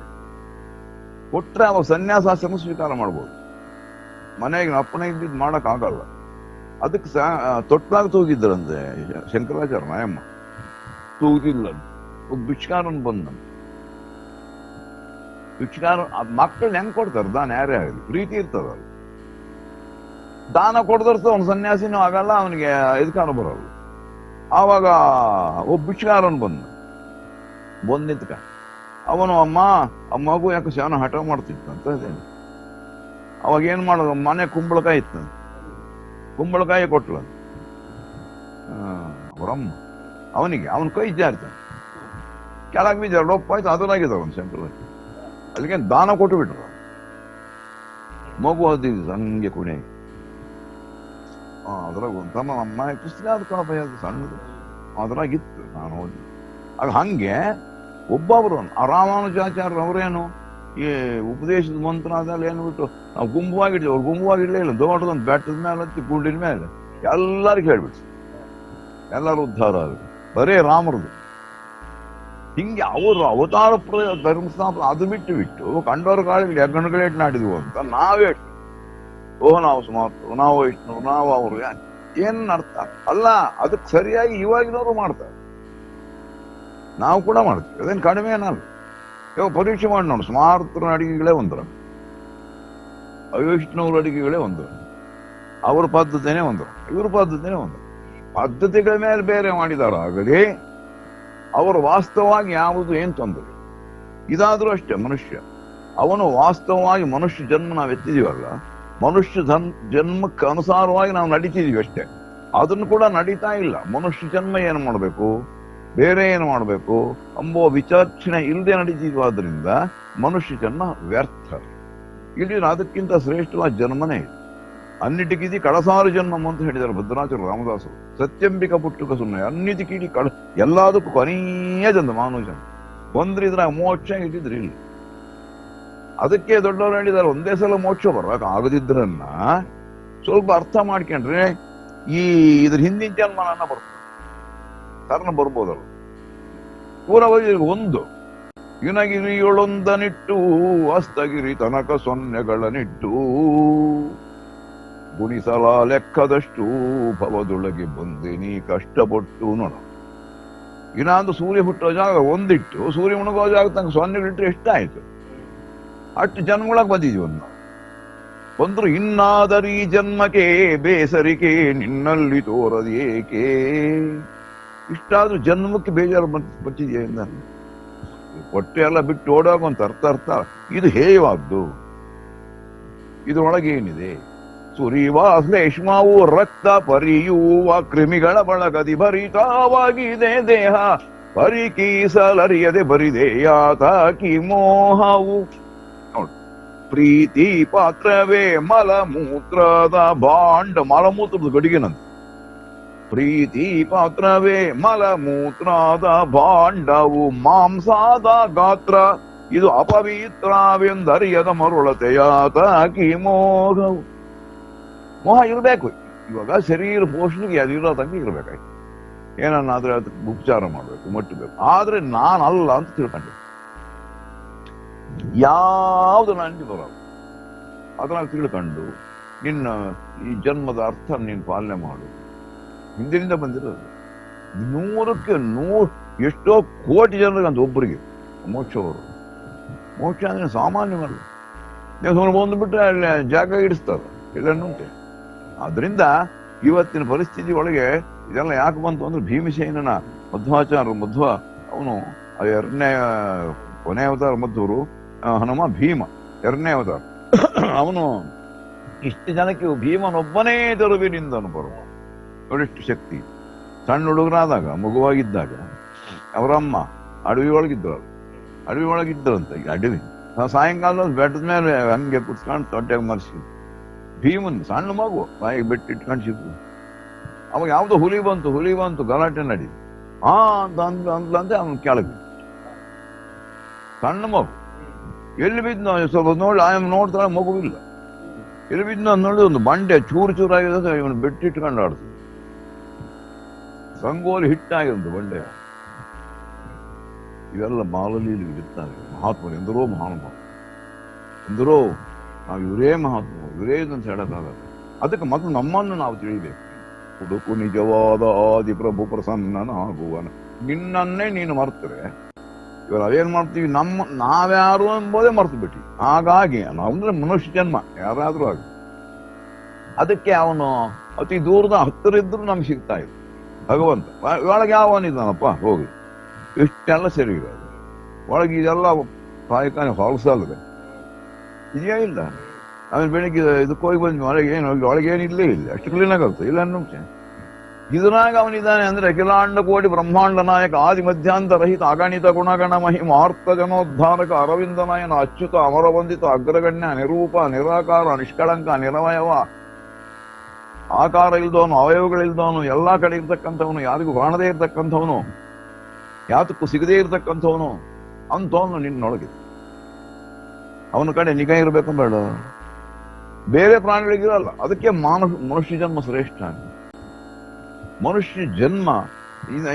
ಕೊಟ್ರೆ ಅವಾಗ ಸನ್ಯಾಸಾಶ್ರಮ ಸ್ವೀಕಾರ ಮಾಡ್ಬೋದು. ಮನೆಗೆ ಅಪ್ಪಣೆ ಇದ್ದಿದ್ದು ಮಾಡಕ್ ಆಗಲ್ಲ. ಅದಕ್ಕೆ ತೊಟ್ಲಾಗ ತೂಗಿದ್ರಂತೆ ಶಂಕರಾಚಾರ್ಯ ನಾಯಮ್ಮ. ತೂಗಿಲ್ಲ, ಒಬ್ಬ ಭಿಕ್ಷುಕಾರನ್ ಬಂದ. ಭಿಕ್ಷುಕಾರ ಮಕ್ಕಳನ್ನ ಹೆಂಗ್ ಕೊಡ್ತಾರೆ ದಾನ? ಯಾರೇ ಆಗಲಿ ಪ್ರೀತಿ ಇರ್ತದ. ದಾನ ಕೊಡದರ್ಸ ಅವ್ನ ಸನ್ಯಾಸಿನೂ ಆಗಲ್ಲ, ಅವನಿಗೆ ಇದಕ್ಕಾನ ಬರಲ್ಲ. ಆವಾಗ ಒಬ್ಬ ಭಿಕ್ಷುಕಾರನ್ ಬಂದ್ ನಿಂತ್ಕ ಅವನು, ಅಮ್ಮ ಆ ಮಗು ಯಾಕೆ ಶಾನ ಹಠ ಮಾಡ್ತಿತ್ತಂತ. ಅವಾಗ ಏನ್ ಮಾಡೋದು, ಮನೆ ಕುಂಬಳಕಾಯಿ ಇತ್ತಂತ, ಕುಂಬಳಕಾಯಿ ಕೊಟ್ಲ ಅವರಮ್ಮ ಅವನಿಗೆ. ಅವನ ಕೈ ಜಾರ್ತಾನೆ, ಕೆಳಗೆ ಬೀಜ ರೊಪ್ಪಾಯ್ತು, ಅದರಾಗಿದ್ದಾವ ಅವನು ಶಂಕರ. ಅದಕ್ಕೆ ದಾನ ಕೊಟ್ಟು ಬಿಟ್ರು. ಮಗು ಓದಿದ್ದು ಹಂಗೆ ಕುಣೆ ಅದ್ರಾಗ ತಮ್ಮ ಅಮ್ಮ ಪುಸ್ತಕ ಅದು ಕಣಪ್ಪ, ಸಣ್ಣದು ಅದ್ರಾಗಿತ್ತು, ನಾನು ಓದಿ. ಆಗ ಹಂಗೆ ಒಬ್ಬೊಬ್ರು ಆ ರಾಮಾನುಜಾಚಾರ್ಯ ಅವರೇನು ಈ ಉಪದೇಶದ ಮಂತ್ರ ಅದೆಲ್ಲ ಏನು ಬಿಟ್ಟು ನಾವು ಗುಂಪುವಾಗಿಡ್ತೀವಿ. ಅವ್ರು ಗುಂಪುವಾಗಿಡ್ಲೇ ಇಲ್ಲ, ದೊಡ್ಡದೊಂದು ಬೆಟ್ಟದ ಮೇಲೆ ಹತ್ತಿ ಗುಂಡಿನ ಮೇಲೆ ಎಲ್ಲರಿಗೂ ಹೇಳ್ಬಿಡ್ತು, ಎಲ್ಲರೂ ಉದ್ಧಾರ ಆಗುತ್ತೆ, ಬರೇ ರಾಮರದು. ಹಿಂಗೆ ಅವರು ಅವತಾರ ಧರ್ಮಸ್ಥಾಪನ ಅದು ಬಿಟ್ಟು ಕಂಡವರ ಕಾಳಿಗೆ ಹೆಗ್ಗಣಗಳೇಟ್ ನಾಡಿದ್ವು ಅಂತ ನಾವೇ ನಾವು ಸುಮಾರು ನಾವು ಇಷ್ಟು ನಾವು ಅವರು ಏನ್ ಅರ್ಥ ಅಲ್ಲ. ಅದಕ್ಕೆ ಸರಿಯಾಗಿ ಇವಾಗಿನವರು ಮಾಡ್ತಾರೆ, ನಾವು ಕೂಡ ಮಾಡ್ತೀವಿ, ಅದೇನು ಕಡಿಮೆ ಏನಲ್ಲ. ಇವಾಗ ಪರೀಕ್ಷೆ ಮಾಡಿ ನೋಡಿ, ಸ್ಮಾರತರ ಅಡಿಗೆಗಳೇ ಒಂದರ, ವೈಷ್ಣವ್ರ ಅಡಿಗೆಗಳೇ ಒಂದರ, ಅವ್ರ ಪದ್ಧತಿನೇ ಒಂದರ, ಇವ್ರ ಪದ್ಧತಿನೇ ಒಂದರ. ಪದ್ಧತಿಗಳ ಮೇಲೆ ಬೇರೆ ಮಾಡಿದಾರಾಗಲಿ ಅವರು ವಾಸ್ತವವಾಗಿ ಯಾವುದು ಏನ್ ತೊಂದರೆ. ಇದಾದ್ರೂ ಅಷ್ಟೇ, ಮನುಷ್ಯ ಅವನು ವಾಸ್ತವವಾಗಿ ಮನುಷ್ಯ ಜನ್ಮ ನಾವು ಎತ್ತಿದೀವಲ್ಲ, ಮನುಷ್ಯ ಜನ್ಮಕ್ಕೆ ಅನುಸಾರವಾಗಿ ನಾವು ನಡೀತಿದೀವಿ ಅಷ್ಟೇ. ಅದನ್ನು ಕೂಡ ನಡೀತಾ ಇಲ್ಲ. ಮನುಷ್ಯ ಜನ್ಮ ಏನು ಮಾಡಬೇಕು, ಬೇರೆ ಏನು ಮಾಡಬೇಕು ಎಂಬುವ ವಿಚಕ್ಷಣೆ ಇಲ್ಲದೆ ನಡೀತಿದ್ವಾದ್ರಿಂದ ಮನುಷ್ಯ ಜನ್ಮ ವ್ಯರ್ಥ. ಇಲ್ಲಿ ಅದಕ್ಕಿಂತ ಶ್ರೇಷ್ಠವಾದ ಜನ್ಮನೇ ಇದೆ. ಅನ್ನಿಟಿಕಿದಿ ಕಳಸಾರು ಜನ್ಮ ಅಂತ ಹೇಳಿದ್ದಾರೆ ಭದ್ರಾಚಾರ್ಯ ರಾಮದಾಸರು. ಸತ್ಯಂಬಿಕ ಪುಟ್ಟುಕ ಸುಮ್ಮನೆ ಅನ್ನಿಟಿಕಿಡಿ ಎಲ್ಲದಕ್ಕೂ ಕೊನೆಯ ಜನ್ಮ ಮಾನವ ಜನ್ಮ. ಬಂದ್ರೆ ಇದ್ರಾಗ ಮೋಕ್ಷ, ಇದ್ದಿದ್ರೆ ಇಲ್ಲ. ಅದಕ್ಕೆ ದೊಡ್ಡವರು ಹೇಳಿದ್ದಾರೆ, ಒಂದೇ ಸಲ ಮೋಕ್ಷ ಬರಕ್ ಆಗದಿದ್ರನ್ನ ಸ್ವಲ್ಪ ಅರ್ಥ ಮಾಡ್ಕೊಂಡ್ರೆ ಇದ್ರ ಹಿಂದಿನ ಜನ್ಮ ನನ್ನ ಬರ್ತದೆ, ಕಾರಣ ಬರ್ಬೋದಲ್ಲ. ಪೂರ್ವವಾಗಿ ಒಂದು ಯುನಗಿರಿಯೊಳೊಂದನಿಟ್ಟು ಹಸ್ತಗಿರಿ ತನಕ ಸೊನ್ನೆಗಳನಿಟ್ಟು ಗುಣಿಸಲ ಲೆಕ್ಕದಷ್ಟು ಭವದೊಳಗೆ ಬಂದೆ ನೀ ಕಷ್ಟಪಟ್ಟು ನೋಡ. ಇನ್ನೊಂದು ಸೂರ್ಯ ಹುಟ್ಟೋ ಜಾಗ ಒಂದಿಟ್ಟು ಸೂರ್ಯ ಮುಣಗೋ ಜಾಗ ತನಕ ಸೊನ್ನೆಗಳಿಟ್ಟು ಎಷ್ಟಾಯ್ತು, ಅಷ್ಟು ಜನ್ಮಗಳಾಗ ಬಂದಿದೀವಿ ನಾವು. ಬಂದ್ರು ಇನ್ನಾದರೀ ಜನ್ಮಕ್ಕೆ ಬೇಸರಿಕೆ ನಿನ್ನಲ್ಲಿ ತೋರದೇಕೆ. ಇಷ್ಟಾದ್ರೂ ಜನ್ಮಕ್ಕೆ ಬೇಜಾರು ಬರ್ತಿದೆಯಾ? ಹೊಟ್ಟೆ ಎಲ್ಲ ಬಿಟ್ಟು ಓಡಾಗ ಅಂತ ಅರ್ಥ. ಇದು ಹೇಯವಾದ್ದು, ಇದ್ರೊಳಗೆ ಏನಿದೆ? ಸುರಿಯುವ ಶ್ಲೇಷ್ಮಾವು ರಕ್ತ ಪರಿಯುವ ಕ್ರಿಮಿಗಳ ಬಳಗದಿ ಭರಿತವಾಗಿದೆ ದೇಹ, ಪರಿಕೀಸಲರಿಯದೆ ಬರಿದೆಯಾತಾಕಿ ಮೋಹವು. ನೋಡಿ, ಪ್ರೀತಿ ಪಾತ್ರವೇ ಮಲಮೂತ್ರದ ಭಾಂಡ. ಮಲಮೂತ್ರದ ಗಡಿಗೆನಂತ. ಪ್ರೀತಿ ಪಾತ್ರವೇ ಮಲಮೂತ್ರದ ಭಾಂಡವು ಮಾಂಸಾದ ಗಾತ್ರ, ಇದು ಅಪವಿತ್ರವೆಂದರಿಯದ ಮರುಳತೆಯಾತಾಕಿ ಮೋಹವು. ಮೋಹ ಇರಬೇಕು. ಇವಾಗ ಶರೀರ ಪೋಷಣೆಗೆ ಅದು ಇರೋ ತಂಗ ಇರ್ಬೇಕಾಯ್ತು. ಏನನ್ನಾದ್ರೆ ಅದಕ್ಕೆ ಉಪಚಾರ ಮಾಡ್ಬೇಕು, ಮಟ್ಟಬೇಕು. ಆದ್ರೆ ನಾನಲ್ಲ ಅಂತ ತಿಳ್ಕೊಂಡೆ. ಯಾವ್ದು ನನಗೆ ಬರಲ್ಲ ಅದನ್ನ ತಿಳ್ಕೊಂಡು ನಿನ್ನ ಈ ಜನ್ಮದ ಅರ್ಥ ನೀನು ಪಾಲನೆ ಮಾಡು. ಹಿಂದಿನಿಂದ ಬಂದಿರೋದು 100ಕ್ಕೆ 100 ಎಷ್ಟೋ ಕೋಟಿ ಜನರಿಗೆ ಅಂತ ಒಬ್ಬರಿಗೆ ಮೋಕ್ಷವರು. ಮೋಕ್ಷ ಅಂದ್ರೆ ಸಾಮಾನ್ಯವಲ್ಲ. ನೀವು ಸುಮ್ಮನೆ ಬಂದ್ಬಿಟ್ರೆ ಅಲ್ಲಿ ಜಾಗ ಇಡಿಸ್ತಾರೆ, ಎಲ್ಲನ್ನುಂಟೆ. ಆದ್ರಿಂದ ಇವತ್ತಿನ ಪರಿಸ್ಥಿತಿ ಒಳಗೆ ಇದೆಲ್ಲ ಯಾಕೆ ಬಂತು ಅಂದ್ರೆ ಭೀಮಸೇನನ ಮಧ್ವ ಅವನು 2ನೇ ಕೊನೆ ಅವತಾರ ಮಧ್ವರು ಹನುಮ ಭೀಮ 2ನೇ ಅವತಾರ. ಅವನು ಇಷ್ಟು ಜನಕ್ಕೆ ಭೀಮನೊಬ್ಬನೇ ತರುವಿನಿಂದನು ಬರುವ ನೋಡಿಷ್ಟು ಶಕ್ತಿ. ಸಣ್ಣ ಹುಡುಗರಾದಾಗ ಮಗುವಾಗಿದ್ದಾಗ ಅವರಮ್ಮ ಅಡವಿ ಒಳಗಿದ್ದರಂತ. ಈಗ ಅಡವಿ ಸಾಯಂಕಾಲ ಬೆಟ್ಟದ ಮೇಲೆ ಹಂಗೆ ಕುತ್ಕೊಂಡು ತೊಟ್ಟೆಗೆ ಮರ್ಸಿ ಭೀಮನ್ ಸಣ್ಣ ಮಗು ಬಾಯಿಗೆ ಬೆಟ್ಟಿಟ್ಕೊಂಡು ಸಿಕ್ಕು. ಅವಾಗ ಯಾವ್ದೋ ಹುಲಿ ಬಂತು ಗಲಾಟೆ ನಡೀತು. ಆ ಅಂತ ಅಂದ್ಲಂತೆ ಅವನು ಕೆಳಗೆ ಸಣ್ಣ ಮಗು ಎಲ್ಲಿ ಬಿದ್ದು ಸ್ವಲ್ಪ ನೋಡಿ ಆಯಮ್ಮ ನೋಡ್ತಾಳೆ, ಮಗುವಿಲ್ಲ. ಎಲ್ಲಿ ಬಿದ್ದು ಅಂತ ನೋಡಿ ಒಂದು ಬಂಡೆ ಚೂರಾಗಿದೆ, ಇವನು ಬೆಟ್ಟಿಟ್ಕೊಂಡು ಆಡ್ತೀವಿ. ರಂಗೋಲಿ ಹಿಟ್ಟಾಗಿರೋದು ಬಂಡೆ. ಇವೆಲ್ಲ ಬಾಲಲೀಲಿ ಇರ್ತಾರೆ. ಮಹಾತ್ಮರು ಎಂದರೋ ಮಹಾನುಭಾವ, ಎಂದರೋ ನಾವು ಇವರೇ ಮಹಾತ್ಮ, ಇವರೇ ಅಂತ ಹೇಳೋಕ್ಕಾಗಲ್ಲ. ಅದಕ್ಕೆ ಮೊದಲು ನಮ್ಮನ್ನು ನಾವು ತಿಳಿಬೇಕು. ಹುಡುಕು ನಿಜವಾದ ಆದಿ ಪ್ರಭು ಪ್ರಸನ್ನನಾಗುವನ. ನಿನ್ನನ್ನೇ ನೀನು ಮರ್ತರೆ ಇವಾಗ ನಾವೇನ್ ಮಾಡ್ತೀವಿ, ನಾವ್ಯಾರು ಎಂಬುದೇ ಮರ್ತು ಬಿಟ್ಟಿ. ಹಾಗಾಗಿ ನಾವಂದ್ರೆ ಮನುಷ್ಯ ಜನ್ಮ ಯಾರಾದ್ರೂ ಆಗ. ಅದಕ್ಕೆ ಅವನು ಅತಿ ದೂರದ ಹತ್ತಿರ ಇದ್ರು ನಮ್ಗೆ ಸಿಗ್ತಾ ಇದ್ರು ಭಗವಂತ. ಒಳಗೆ ಯಾವನಿದ್ದಾನಪ್ಪ ಹೋಗಿ, ಇಷ್ಟೆಲ್ಲ ಸರಿ ಇರೋದು ಒಳಗೆ ಇದೆಲ್ಲ ಕಾಯಕಾನೆ ಹೊಲಸಲ್ಲದೆ ಇದೆಯಾ ಇಲ್ಲ. ಆಮೇಲೆ ಬೆಳಿಗ್ಗೆ ಇದಕ್ಕೆ ಹೋಗಿ ಬಂದು ಒಳಗೆ ಏನಿಲ್ಲೇ ಇಲ್ಲ, ಅಷ್ಟು ಕ್ಲೀನಾಗಿ ಆಗ್ತದೆ ಇಲ್ಲ ಅನ್ನೋಕೆ. ಇದ್ರಾಗ ಅವನಿದ್ದಾನೆ ಅಂದ್ರೆ ಅಖಿಲಾಂಡ ಕೋಟಿ ಬ್ರಹ್ಮಾಂಡ ನಾಯಕ ಆದಿ ಮಧ್ಯಾಂತ ರಹಿತ ಅಗಣಿತ ಗುಣಗಣ ಮಹಿಮಾರ್ಥ ಜನೋದ್ಧಾರಕ ಅರವಿಂದ ನಯನ ಅಚ್ಯುತ ಅಮರವಂದಿತ ಅಗ್ರಗಣ್ಯ ನಿರೂಪ ನಿರಾಕಾರ ನಿಷ್ಕಳಂಕ ನಿರವಯವ, ಆಕಾರ ಇಲ್ದವನು ಅವಯವಗಳಿಲ್ದವನು, ಎಲ್ಲಾ ಕಡೆ ಇರ್ತಕ್ಕಂಥವನು, ಯಾರಿಗೂ ಕಾಣದೇ ಇರ್ತಕ್ಕಂಥವನು, ಯಾತಕ್ಕೂ ಸಿಗದೇ ಇರ್ತಕ್ಕಂಥವನು ಅಂತವನು ನಿನ್ನೊಳಗೆ. ಅವನ ಕಡೆ ನಿಗಾ ಇರಬೇಕು ಬೇಡ, ಬೇರೆ ಪ್ರಾಣಿಗಳಿಗಿರಲ್ಲ. ಅದಕ್ಕೆ ಮನುಷ್ಯ ಜನ್ಮ ಶ್ರೇಷ್ಠ. ಮನುಷ್ಯ ಜನ್ಮ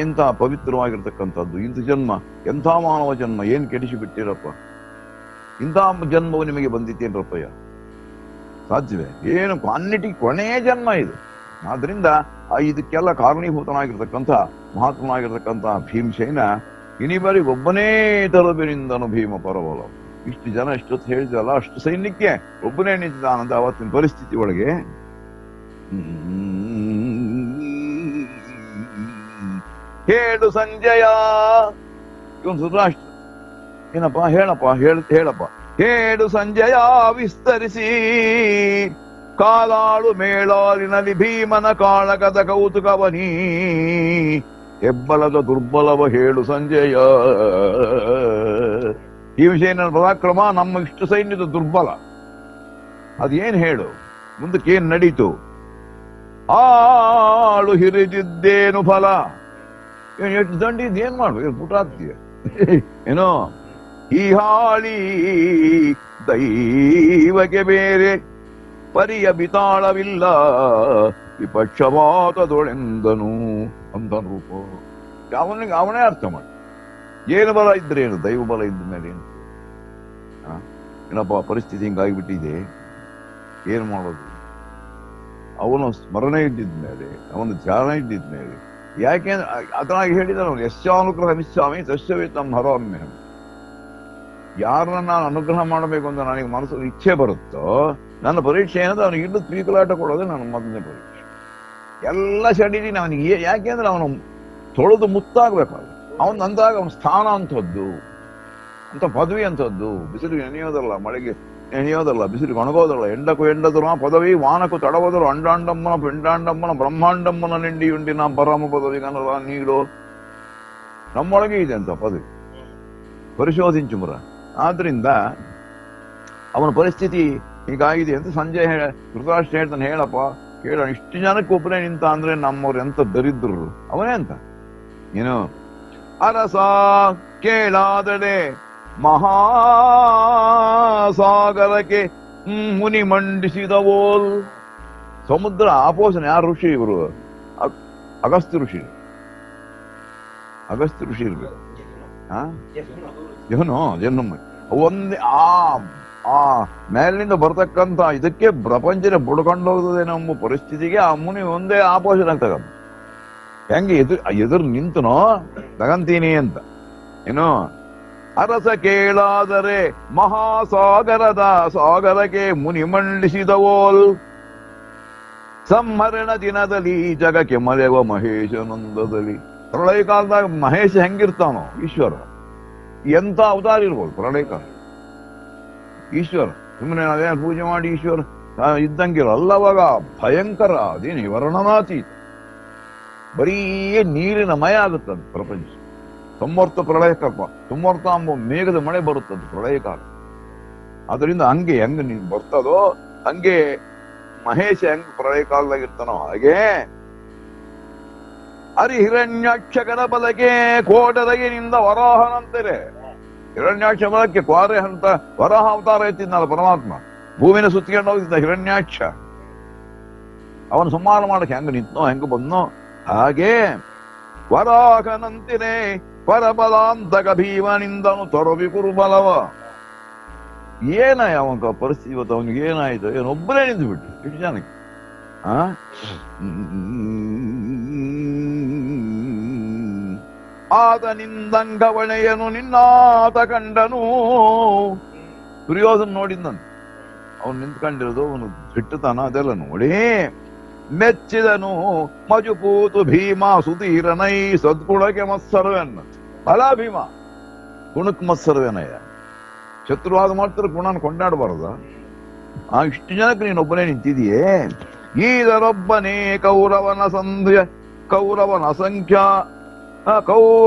ಇಂಥ ಪವಿತ್ರವಾಗಿರ್ತಕ್ಕಂಥದ್ದು. ಇಂಥ ಜನ್ಮ ಎಂಥ ಮಾನವ ಜನ್ಮ ಏನ್ ಕೆಡಿಸಿ ಬಿಟ್ಟಿರಪ್ಪ. ಇಂಥ ಜನ್ಮವು ನಿಮಗೆ ಬಂದಿತ್ತೇನ್ರಪ್ಪಯ್ಯ, ಸಾಧ್ಯವೇ? ಏನು ಅನ್ನಿಟಿಗೆ ಕೊನೆಯ ಜನ್ಮ ಇದು. ಆದ್ರಿಂದ ಇದಕ್ಕೆಲ್ಲ ಕಾರಣೀಭೂತನಾಗಿರ್ತಕ್ಕಂಥ ಮಹಾತ್ಮನಾಗಿರ್ತಕ್ಕಂಥ ಭೀಮಸೇನ ಇನಿಬರಿಗೆ ಒಬ್ಬನೇ ತರಬೇರಿಂದನು ಭೀಮ ಪರವಲ. ಇಷ್ಟು ಜನ ಇಷ್ಟೊತ್ತು ಹೇಳಿದಲ್ಲ, ಅಷ್ಟು ಸೈನ್ಯಕ್ಕೆ ಒಬ್ಬನೇ ನಿಂತಿದ್ದಾನಂತ ಅವತ್ತಿನ ಪರಿಸ್ಥಿತಿ ಒಳಗೆ. ಹೇಳು ಸಂಜಯ, ಇವನು ಧೃತರಾಷ್ಟ್ರ. ಏನಪ್ಪ ಹೇಳಪ್ಪ, ಹೇಳಪ್ಪ. ಹೇಳು ಸಂಜಯ ವಿಸ್ತರಿಸಿ ಕಾಲಾಳು ಮೇಳಾಲಿನಲ್ಲಿ ಭೀಮನ ಕಾಳಗದ ಕೌತುಕವನೀ, ಹೆಬ್ಬಲದ ದುರ್ಬಲವ ಹೇಳು ಸಂಜಯ. ಈ ವಿಷಯನ ಪರಾಕ್ರಮ ನಮ್ಮ ಇಷ್ಟು ಸೈನ್ಯದ ದುರ್ಬಲ, ಅದೇನ್ ಹೇಳು, ಮುಂದಕ್ಕೇನ್ ನಡೀತು? ಆಳು ಹಿರಿದಿದ್ದೇನು ಫಲ. ಎಷ್ಟು ದಂಡಿದ್ ಏನ್ ಮಾಡ್ಬೇಕು, ಪುಟ ಆಗ್ತೀಯ ಏನೋ. ಈ ಹಾಳಿ ದೈವಕ್ಕೆ ಬೇರೆ ಪರಿಯ ಬಿತಾಳವಿಲ್ಲ, ವಿಪಕ್ಷಪಾತದೊಳೆಂದನು ಅಂತ ರೂಪ. ಅವನೇ ಅರ್ಥ ಮಾಡಿ. ಏನು ಬಲ ಇದ್ರೆ ಏನು, ದೈವ ಬಲ ಇದ್ದ ಮೇಲೆ ಏನು. ಏನಪ್ಪ ಪರಿಸ್ಥಿತಿ ಹಿಂಗಾಗಿಬಿಟ್ಟಿದೆ, ಏನ್ ಮಾಡೋದು? ಅವನು ಸ್ಮರಣೆ ಇದ್ದಿದ್ಮೇಲೆ, ಅವನು ಧ್ಯಾನ ಇದ್ದಿದ್ಮೇಲೆ, ಯಾಕೆಂದ್ರೆ ಅದನ್ನಾಗಿ ಹೇಳಿದ ಅವನು ಯಶ್ಚಾನುಗ್ರಹ ಮಿಸ್ಸಾಮಿ ತಸ್ಯವೇ ತಮ್ಮ ಹರಾಮ್ಯ. ಯಾರನ್ನ ನಾನು ಅನುಗ್ರಹ ಮಾಡಬೇಕು ಅಂತ ನನಗೆ ಮನಸ್ಸಲ್ಲಿ ಇಚ್ಛೆ ಬರುತ್ತೋ, ನನ್ನ ಪರೀಕ್ಷೆ ಏನಂದ್ರೆ ಅವನಿಗೆ ಇಲ್ಲೂ ತ್ರೀಕಲಾಟ ಕೊಡೋದೇ ನನ್ನ ಮೊದಲನೇ ಪರೀಕ್ಷೆ. ಎಲ್ಲ ಸಡಿದೀನಿ ಅವನಿಗೆ. ಯಾಕೆಂದ್ರೆ ಅವನು ತೊಳೆದು ಮುತ್ತಾಗ್ಬೇಕಾಗ. ಅವನು ಅಂದಾಗ ಅವನ ಸ್ಥಾನ ಅಂಥದ್ದು, ಅಂತ ಪದವಿ ಅಂಥದ್ದು. ಬಿಸಿಲಿಗೆ ನೆನೆಯೋದಲ್ಲ, ಮಳೆಗೆ ನೆನೆಯೋದಲ್ಲ, ಬಿಸಿಲಿಗೆ ಒಣಗೋದಲ್ಲ. ಎಂಡಕ್ಕೂ ಎಂಡದರು ಪದವಿ, ವಾನಕ್ಕೂ ತಡವದರು ಅಂಡಾಂಡಮ್ಮನ ಪಿಂಡಾಂಡಮ್ಮನ ಬ್ರಹ್ಮಾಂಡಮ್ಮನ ನಿಂಡಿಯುಂಡಿನ ಪರಮ ಪದವಿ ಕನ್ನಡ ನೀಡು. ನಮ್ಮೊಳಗೆ ಇದೆ ಅಂತ ಪದವಿ, ಪರಿಶೋಧಿಂಚು ಮರ. ಆದ್ರಿಂದ ಅವನ ಪರಿಸ್ಥಿತಿ ಹೀಗಾಗಿದೆ ಅಂತ ಸಂಜಯ್ ಧೃತರಾಷ್ಟ್ರ ಹೇಳ್ತಾನೆ. ಹೇಳಪ್ಪ ಕೇಳ, ಇಷ್ಟು ಜನಕ್ಕೆ ಒಬ್ಬನೇ ನಿಂತ ಅಂದ್ರೆ ನಮ್ಮವ್ರು ಎಂತ ದರಿದ್ರರು. ಅವನೇ ಅಂತ ಏನು. ಅರಸ ಕೇಳಾದಡೆ ಮಹಾಸಾಗರಕ್ಕೆ ಮುನಿ ಮಂಡಿಸಿದವೋಲ್. ಸಮುದ್ರ ಆಪೋಷಣ ಯಾರು ಋಷಿ? ಇವರು ಅಗಸ್ತ್ಯ ಋಷಿ. ಅಗಸ್ತ್ಯ ಋಷಿ ಇರ್ಬೇಕು. ಜನ್ಮ ಒಂದೇ ಆ ಮೇಲಿನಿಂದ ಬರ್ತಕ್ಕಂಥ ಇದಕ್ಕೆ ಪ್ರಪಂಚನೇ ಬುಡ್ಕೊಂಡು ಹೋಗ್ತದೆ ನಮ್ಮ ಪರಿಸ್ಥಿತಿಗೆ ಆ ಮುನಿ ಒಂದೇ ಆಪೋಷಣ ಆಗ್ತಕ್ಕಂಥ. ಹೆಂಗೆ ಎದುರು ನಿಂತನೋ ತಗಂತೀನಿ ಅಂತ ಏನು. ಅರಸ ಕೇಳಾದರೆ ಮಹಾಸಾಗರದ ಸಾಗರಕ್ಕೆ ಮುನಿ ಮಂಡಿಸಿದವೋಲ್. ಸಂಹರಣ ದಿನದಲ್ಲಿ ಜಗಕ್ಕೆ ಮರೆವ ಮಹೇಶನಂದದಲ್ಲಿ. ಪ್ರಳಯ ಕಾಲದಾಗ ಮಹೇಶ ಹೆಂಗಿರ್ತಾನೋ ಈಶ್ವರ, ಎಂತ ಅವತಾರ ಇರ್ಬೋದು ಪ್ರಳಯ ಕಾಲ. ಈಶ್ವರ ಸುಮ್ಮನೆ ನಾವೇನು ಪೂಜೆ ಮಾಡಿ ಈಶ್ವರ ಇದ್ದಂಗಿರೋ ಅಲ್ಲವಾಗ ಭಯಂಕರ. ಅದೇನು ವರ್ಣನಾತೀತ, ಬರೀ ನೀರಿನ ಮಯ ಆಗುತ್ತಂತ ಪ್ರಪಂಚ. ಸಮರ್ಥ ಪ್ರಳಯ ಕಾಲ, ಸಮರ್ಥ ಎಂಬ ಮೇಘದ ಮಳೆ ಬರುತ್ತಂತ ಪ್ರಳಯ ಕಾಲ. ಅದರಿಂದ ಹಂಗೆ ಹೆಂಗ ನೀನ್ ಬರ್ತದೋ ಹಂಗೆ ಮಹೇಶ ಹೆಂಗ್ ಪ್ರಳಯ ಕಾಲದಾಗಿರ್ತಾನೋ ಹಾಗೆ ಹಿರಣ್ಯಾಕ್ಷಕರ ಬಲಕ್ಕೆ ಕೋಟದಗಿನಿಂದ ವರಾಹನಂತೆರೆ. ಹಿರಣ್ಯಾಕ್ಷ ಬಲಕ್ಕೆ ಕ್ವಾರೆ ಅಂತ ವರಾಹ ಅವತಾರ ಎತ್ತಿದ್ನಲ್ಲ ಪರಮಾತ್ಮ, ಭೂಮಿನ ಸುತ್ತಿಕೊಂಡು ಹೋಗಿದ್ದ ಹಿರಣ್ಯಾಕ್ಷ. ಅವನು ಸಂಹಾರ ಮಾಡಕ್ಕೆ ಹೆಂಗ ನಿಂತನೋ ಹೆಂಗ ಬಂದ್ನೋ ಹಾಗೆ ವರಾಹನಂತಿನೇ ಪರಬಲಾಂತಕ ಭೀಮನಿಂದನು ತೊರವಿ ಕುರುಬಲವ. ಏನಾಯ ಅವನ ಪರಿಸ್ಥಿತಿ ಇವತ್ತು, ಅವನಿಗೆ ಏನಾಯ್ತು? ಏನೊಬ್ಬನೇ ನಿಂತು ಬಿಟ್ಟು ಇಷ್ಟು ಜನಕ್ಕೆ. ಆತನಿಂದಂಗವಣೆಯನು ನಿನ್ನಾತ ಕಂಡನು. ದುರ್ಯೋಧನ ನೋಡಿದ್ನಂತ, ಅವನು ನಿಂತ್ಕೊಂಡಿರೋದು, ಅವನು ಸಿಟ್ಟುತ್ತಾನ ಅದೆಲ್ಲ ನೋಡಿ ಮೆಚ್ಚಿದನು. ಮಜುಪೂತು ಭೀಮ ಸುಧೀರನೈ ಸದ್ಗುಣಕ್ಕೆ ಮತ್ಸರವೆನ್ನ. ಅಲ ಭೀಮ ಗುಣಕ್ ಮತ್ಸರವೇನಯ್ಯ, ಶತ್ರುವಾದ ಮಾಡ್ತಾರೆ ಗುಣನ ಕೊಂಡಾಡಬಾರ್ದ? ಇಷ್ಟು ಜನಕ್ಕೆ ನೀನೊಬ್ಬನೇ ನಿಂತಿದೆಯೇ? ಈದರೊಬ್ಬನೇ ಕೌರವನ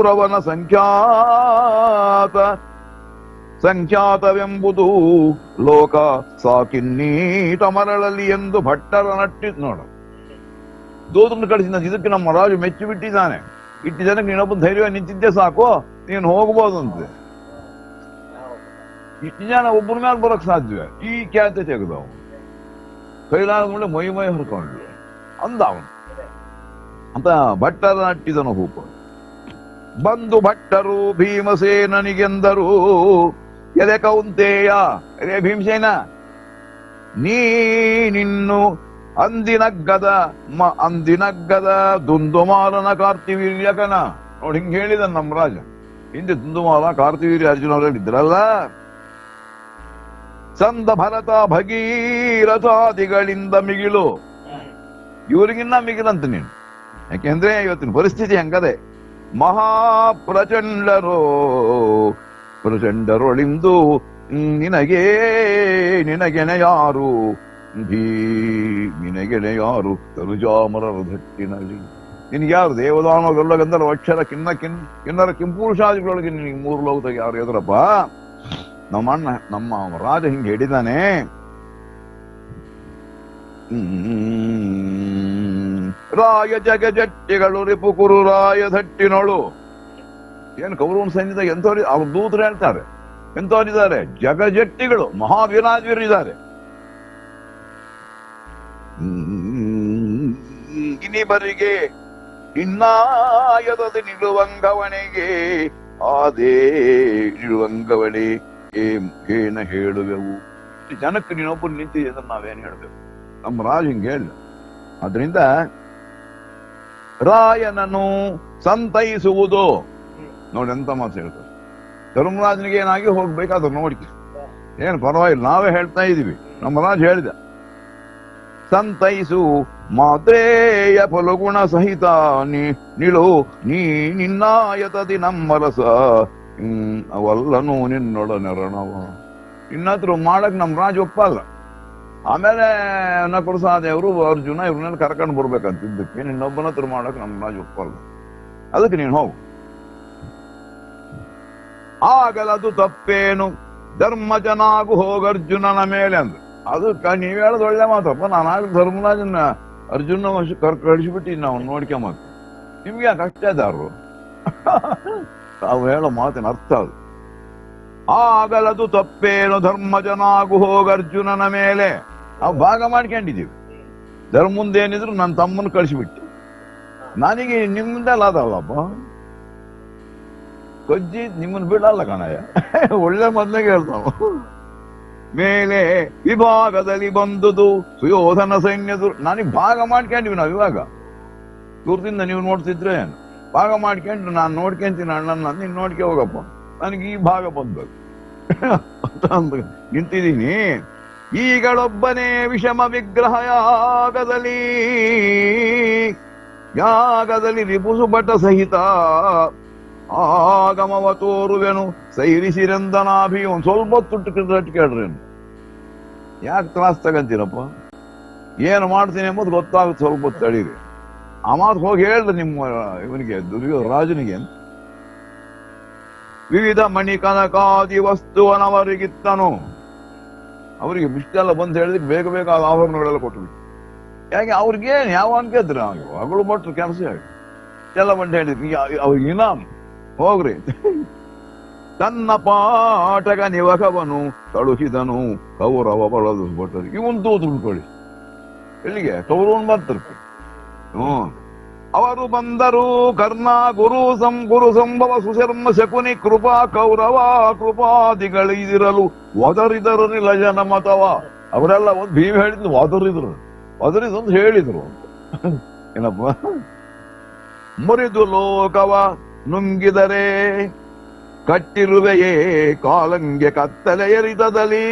ಸಂಖ್ಯಾತವೆಂಬುದು ಲೋಕ ಸಾಕಿನ್ನೀಟ ಮರಳಲ್ಲಿ ಎಂದು ಭಟ್ಟರ ನಟ್ಟಿದ್ ನೋಡ. ದೂತರನ್ನು ಕಳಿಸಿದ, ಇದಕ್ಕೆ ನಮ್ಮ ರಾಜು ಮೆಚ್ಚಿ ಬಿಟ್ಟಿದ್ದಾನೆ. ಇಟ್ಟು ಜನಕ್ಕೆ ನೀನೊಬ್ಬ ಧೈರ್ಯವಾಗಿ ನಿಂತಿದ್ದೆ ಸಾಕು, ನೀನು ಹೋಗ್ಬೋದಂತೆ. ಇಷ್ಟು ಜನ ಒಬ್ಬರ ಮೇಲೆ ಬರೋಕ್ ಸಾಧ್ಯವೇ? ಈ ಖ್ಯಾತೆ ತೆಗೆದವು ಕೈಲಾದ ಮುಂದೆ ಮೈ ಹೊರ್ಕೊಂಡ್ಲು ಅಂದ ಅವನು ಅಂತ. ಭಟ್ಟರ ನಟ್ಟಿದನು ಹೂಪ. ಬಂದು ಭಟ್ಟರು ಭೀಮಸೇನನಿಗೆಂದರು, ಎಲೆ ಕೌಂತೆಯ, ಎಲೆ ಭೀಮಸೇನ, ನೀನಿನ್ನು ಅಂದಿನಗ್ಗದ ದುಂದುಮಾರನ ಕಾರ್ತಿವೀರ್ಯಕನ. ನೋಡಿ ಹಿಂಗೆ ಹೇಳಿದ ನಮ್ಮ ರಾಜ. ಹಿಂದೆ ದುಂದುಮಾರ ಕಾರ್ತಿವೀರ್ಯ ಅರ್ಜುನ ಅವರಿದ್ರಲ್ಲ. ಸಂದ ಭರತ ಭಗೀರಥಾದಿಗಳಿಂದ ಮಿಗಿಲು, ಇವ್ರಿಗಿನ್ನ ಮಿಗಿಲಂತ ನೀನು. ಯಾಕೆಂದ್ರೆ ಇವತ್ತಿನ ಪರಿಸ್ಥಿತಿ ಹೆಂಗದೆ. ಪ್ರಚಂಡರೊಳಿಂದು ನಿನಗೆನೆ ಯಾರು ತರುಜಾಮರರ ಧಟ್ಟಿನಲ್ಲಿ. ನಿನ್ಗೆ ಯಾರು ದೇವದಾನಗಲ್ಲ ಗಂಧರ್ವ ಅಕ್ಷರ ಕಿನ್ನರ ಕಿಂಪುರುಷಾದಿಗಳೊಳಗೆ ನಿನಗೆ 3 ಲೋಕದಾಗ ಯಾರು ಎದುರಪ್ಪ? ನಮ್ಮ ಅಣ್ಣ ನಮ್ಮ ರಾಜ ಹಿಂಗೆ ಹೇಳಿದಾನೆ. ರಾಯ ಜಗಜಟ್ಟಿಗಳು ರಿಪುಕುರು ರಾಯ ಧಟ್ಟಿನೋಳು. ಏನು ಕೌರವನ ಸೈನ್ಯದಾಗ ಎಂಥವ್ರು? ಅವ್ರ ದೂತರು ಹೇಳ್ತಾರೆ ಎಂಥವ್ರಿದ್ದಾರೆ? ಜಗಜಟ್ಟಿಗಳು, ಮಹಾವೀರಾಜರಿದ್ದಾರೆ. ಇನಿಬರಿಗೆ ಇನ್ನಾಯದ ನಿಲುವಂಗವಣೆಗೆ ಆದೇ ನಿಲುವಂಗವಣೆ ಏನ ಹೇಳುವೆವು. ಜನಕ್ಕೆ ನೀನೊಬ್ಬರು ನಿಂತಿದೆ ಅಂದ್ರೆ ನಾವೇನು ಹೇಳ್ಬೇಕು? ನಮ್ಮ ರಾಜ ಹಿಂಗೆ ಹೇಳ. ಅದರಿಂದ ರಾಯನನ್ನು ಸಂತೈಸುವುದು ನೋಡಿ ಎಂತ ಮಾತು ಹೇಳ್ತಾರೆ. ಧರ್ಮರಾಜನಿಗೆ ಏನಾಗಿ ಹೋಗ್ಬೇಕಾದ್ರೆ ನೋಡ್ತೀವಿ, ಏನು ಪರವಾಗಿಲ್ಲ, ನಾವೇ ಹೇಳ್ತಾ ಇದೀವಿ. ನಮ್ಮ ರಾಜ ಹೇಳಿದ, ಸಂತೈಸು ಮಾತ್ರೇಯ ಫಲಗುಣ ಸಹಿತ ನಿಳು ನಿನ್ನಾಯತದಿ ನಮ್ಮರಸ ಅವಲ್ಲನು ನಿನ್ನೊಡನೆ ರಣವ. ಇನ್ನತ್ರ ಮಾಡಕ್ ನಮ್ಮ ರಾಜ ಒಪ್ಪಲ್ಲ. ಆಮೇಲೆ ನಕುಲಸಹದೇವರು ಅರ್ಜುನ ಇವ್ರನ್ನೆಲ್ಲ ಕರ್ಕೊಂಡು ಬರ್ಬೇಕಂತಿದ್ದಕ್ಕೆ ನಿನ್ನೊಬ್ಬನ ಹತ್ರ ಮಾಡಕ್ ನಮ್ಮ ರಾಜ ಒಪ್ಪಲ್ಲ. ಅದಕ್ಕೆ ನೀನು ಹೋಗು. ಆಗಲದು ತಪ್ಪೇನು ಧರ್ಮಜನಾಗು ಹೋಗರ್ಜುನನ ಮೇಲೆ ಅಂದ್ರು. ಅದಕ್ಕೆ ನೀವ್ ಹೇಳೋದು ಒಳ್ಳೆ ಮಾತಪ್ಪ. ನಾನು ಧರ್ಮರಾಜನ ಅರ್ಜುನ ಕಳಿಸಿಬಿಟ್ಟು ನಾವು ನೋಡ್ಕೊಂಬ. ನಿಮ್ಗೆ ಯಾಕೆ ಅಷ್ಟೇದಾರರು? ತಾವು ಹೇಳೋ ಮಾತಿನ ಅರ್ಥ ಅದು. ಆಗಲದು ತಪ್ಪೇನು ಧರ್ಮಜನಾಗು ಹೋಗರ್ಜುನನ ಮೇಲೆ. ನಾವು ಭಾಗ ಮಾಡ್ಕೊಂಡಿದ್ದೀವಿ. ಧರ್ಮಂದೇನಿದ್ರು ನನ್ನ ತಮ್ಮನ ಕಳಿಸಿಬಿಟ್ಟು ನನಗೆ ನಿಮ್ದೆಲ್ಲ ಅದಲ್ಲಪ್ಪ. ಕೊಜ್ಜಿ ನಿಮ್ಮನ್ ಬಿಡಲ್ಲ ಕಣಯ್ಯ. ಒಳ್ಳೆ ಮೊದ್ಲಿಗೆ ಹೇಳ್ತಾವ. ಮೇಲೆ ವಿಭಾಗದಲ್ಲಿ ಬಂದುದು ಸುಯೋಧನ ಸೈನ್ಯದು. ನನಗೆ ಭಾಗ ಮಾಡ್ಕೊಂಡಿವಿ ನಾವು. ಇವಾಗ ದೂರದಿಂದ ನೀವು ನೋಡ್ತಿದ್ರೆ ಏನು ಭಾಗ ಮಾಡ್ಕೊಂಡು ನಾನು ನೋಡ್ಕೊಂತೀನಿ ಅಣ್ಣನ, ನೀನ್ ನೋಡ್ಕೆ ಹೋಗಪ್ಪ, ನನಗೆ ಈ ಭಾಗ ಬಂದದ್ದು ನಿಂತಿದ್ದೀನಿ. ಈಗಳೊಬ್ಬನೇ ವಿಷಮ ವಿಗ್ರಹ ಯಾಗದಲ್ಲಿ ರಿಪುಸು ಭಟ ಸಹಿತ ಆಗಮವ ತೋರುವೆನು ಸೈರಿಸಿರಂದನಾಭಿ. ಒಂದ್ ಸ್ವಲ್ಪ ತುಟ್ಟು ಕೇಳ್ರಿ, ಯಾಕೆ ತ್ರಾಸ ತಗಂತೀರಪ್ಪ? ಏನು ಮಾಡ್ತೀನಿ ಎಂಬುದು ಗೊತ್ತಾಗುತ್ತೆ, ಸ್ವಲ್ಪ ತಡೀರಿ. ಆ ಮಾತು ಹೋಗಿ ಹೇಳ್ರಿ ನಿಮ್ಮ ಇವನಿಗೆ, ರಾಜನಿಗೆ. ವಿವಿಧ ಮಣಿ ಕನಕಾದಿ ವಸ್ತುವನವರಿಗಿತ್ತನು. ಅವರಿಗೆ ಇಷ್ಟೆಲ್ಲ ಬಂದು ಹೇಳಿದಕ್ಕೆ ಬೇಗ ಬೇಗ ಆಭರಣಗಳೆಲ್ಲ ಕೊಟ್ಬಿಟ್ಟು. ಯಾಕೆ ಅವ್ರಿಗೇನು ಯಾವ ಅನ್ಕಿದ್ರ? ಮಗಳು ಮಟ್ರು ಕೆಲಸ ಹೇಳಿ ಎಲ್ಲ ಬಂದು ಹೇಳಿದ್ರಿ ಅವ್ರಿಗೆ ಇನಾಮ್ ಹೋಗ್ರಿ. ತನ್ನ ಪಾಠಗ ನಿವಕವನು ಕಳುಹಿದನು ಕೌರವ ಬಳದು ಭಟರು. ಇವನ್ ತೂತು ಉಳ್ಕೊಳ್ಳಿ ಎಲ್ಲಿಗೆ ಕೌರವನ್ ಬರ್ತಿರ್ತಾರೆ. ಅವರು ಬಂದರು ಕರ್ಣ ಗುರು ಸಂಭವ ಸುಶರ್ಮ ಶಕುನಿ ಕೃಪಾ ಕೌರವ ಕೃಪಾದಿಗಳಿದಿರಲು ಒದರಿದರು ನಿಲಜನ ಮತವ. ಅವರೆಲ್ಲ ಒಂದು ಭೀಮ ಹೇಳಿದ್ರು ಒದರಿದ್ರು ಅಂತ ಹೇಳಿದ್ರು ಅಂತ ಏನಪ್ಪ. ಮುರಿದು ಲೋಕವ ನುಂಗಿದರೆ ಕಟ್ಟಿರುವೆಯೇ ಕಾಲಂಗೆ ಕತ್ತಲೆ ಎರಿತದಲ್ಲಿ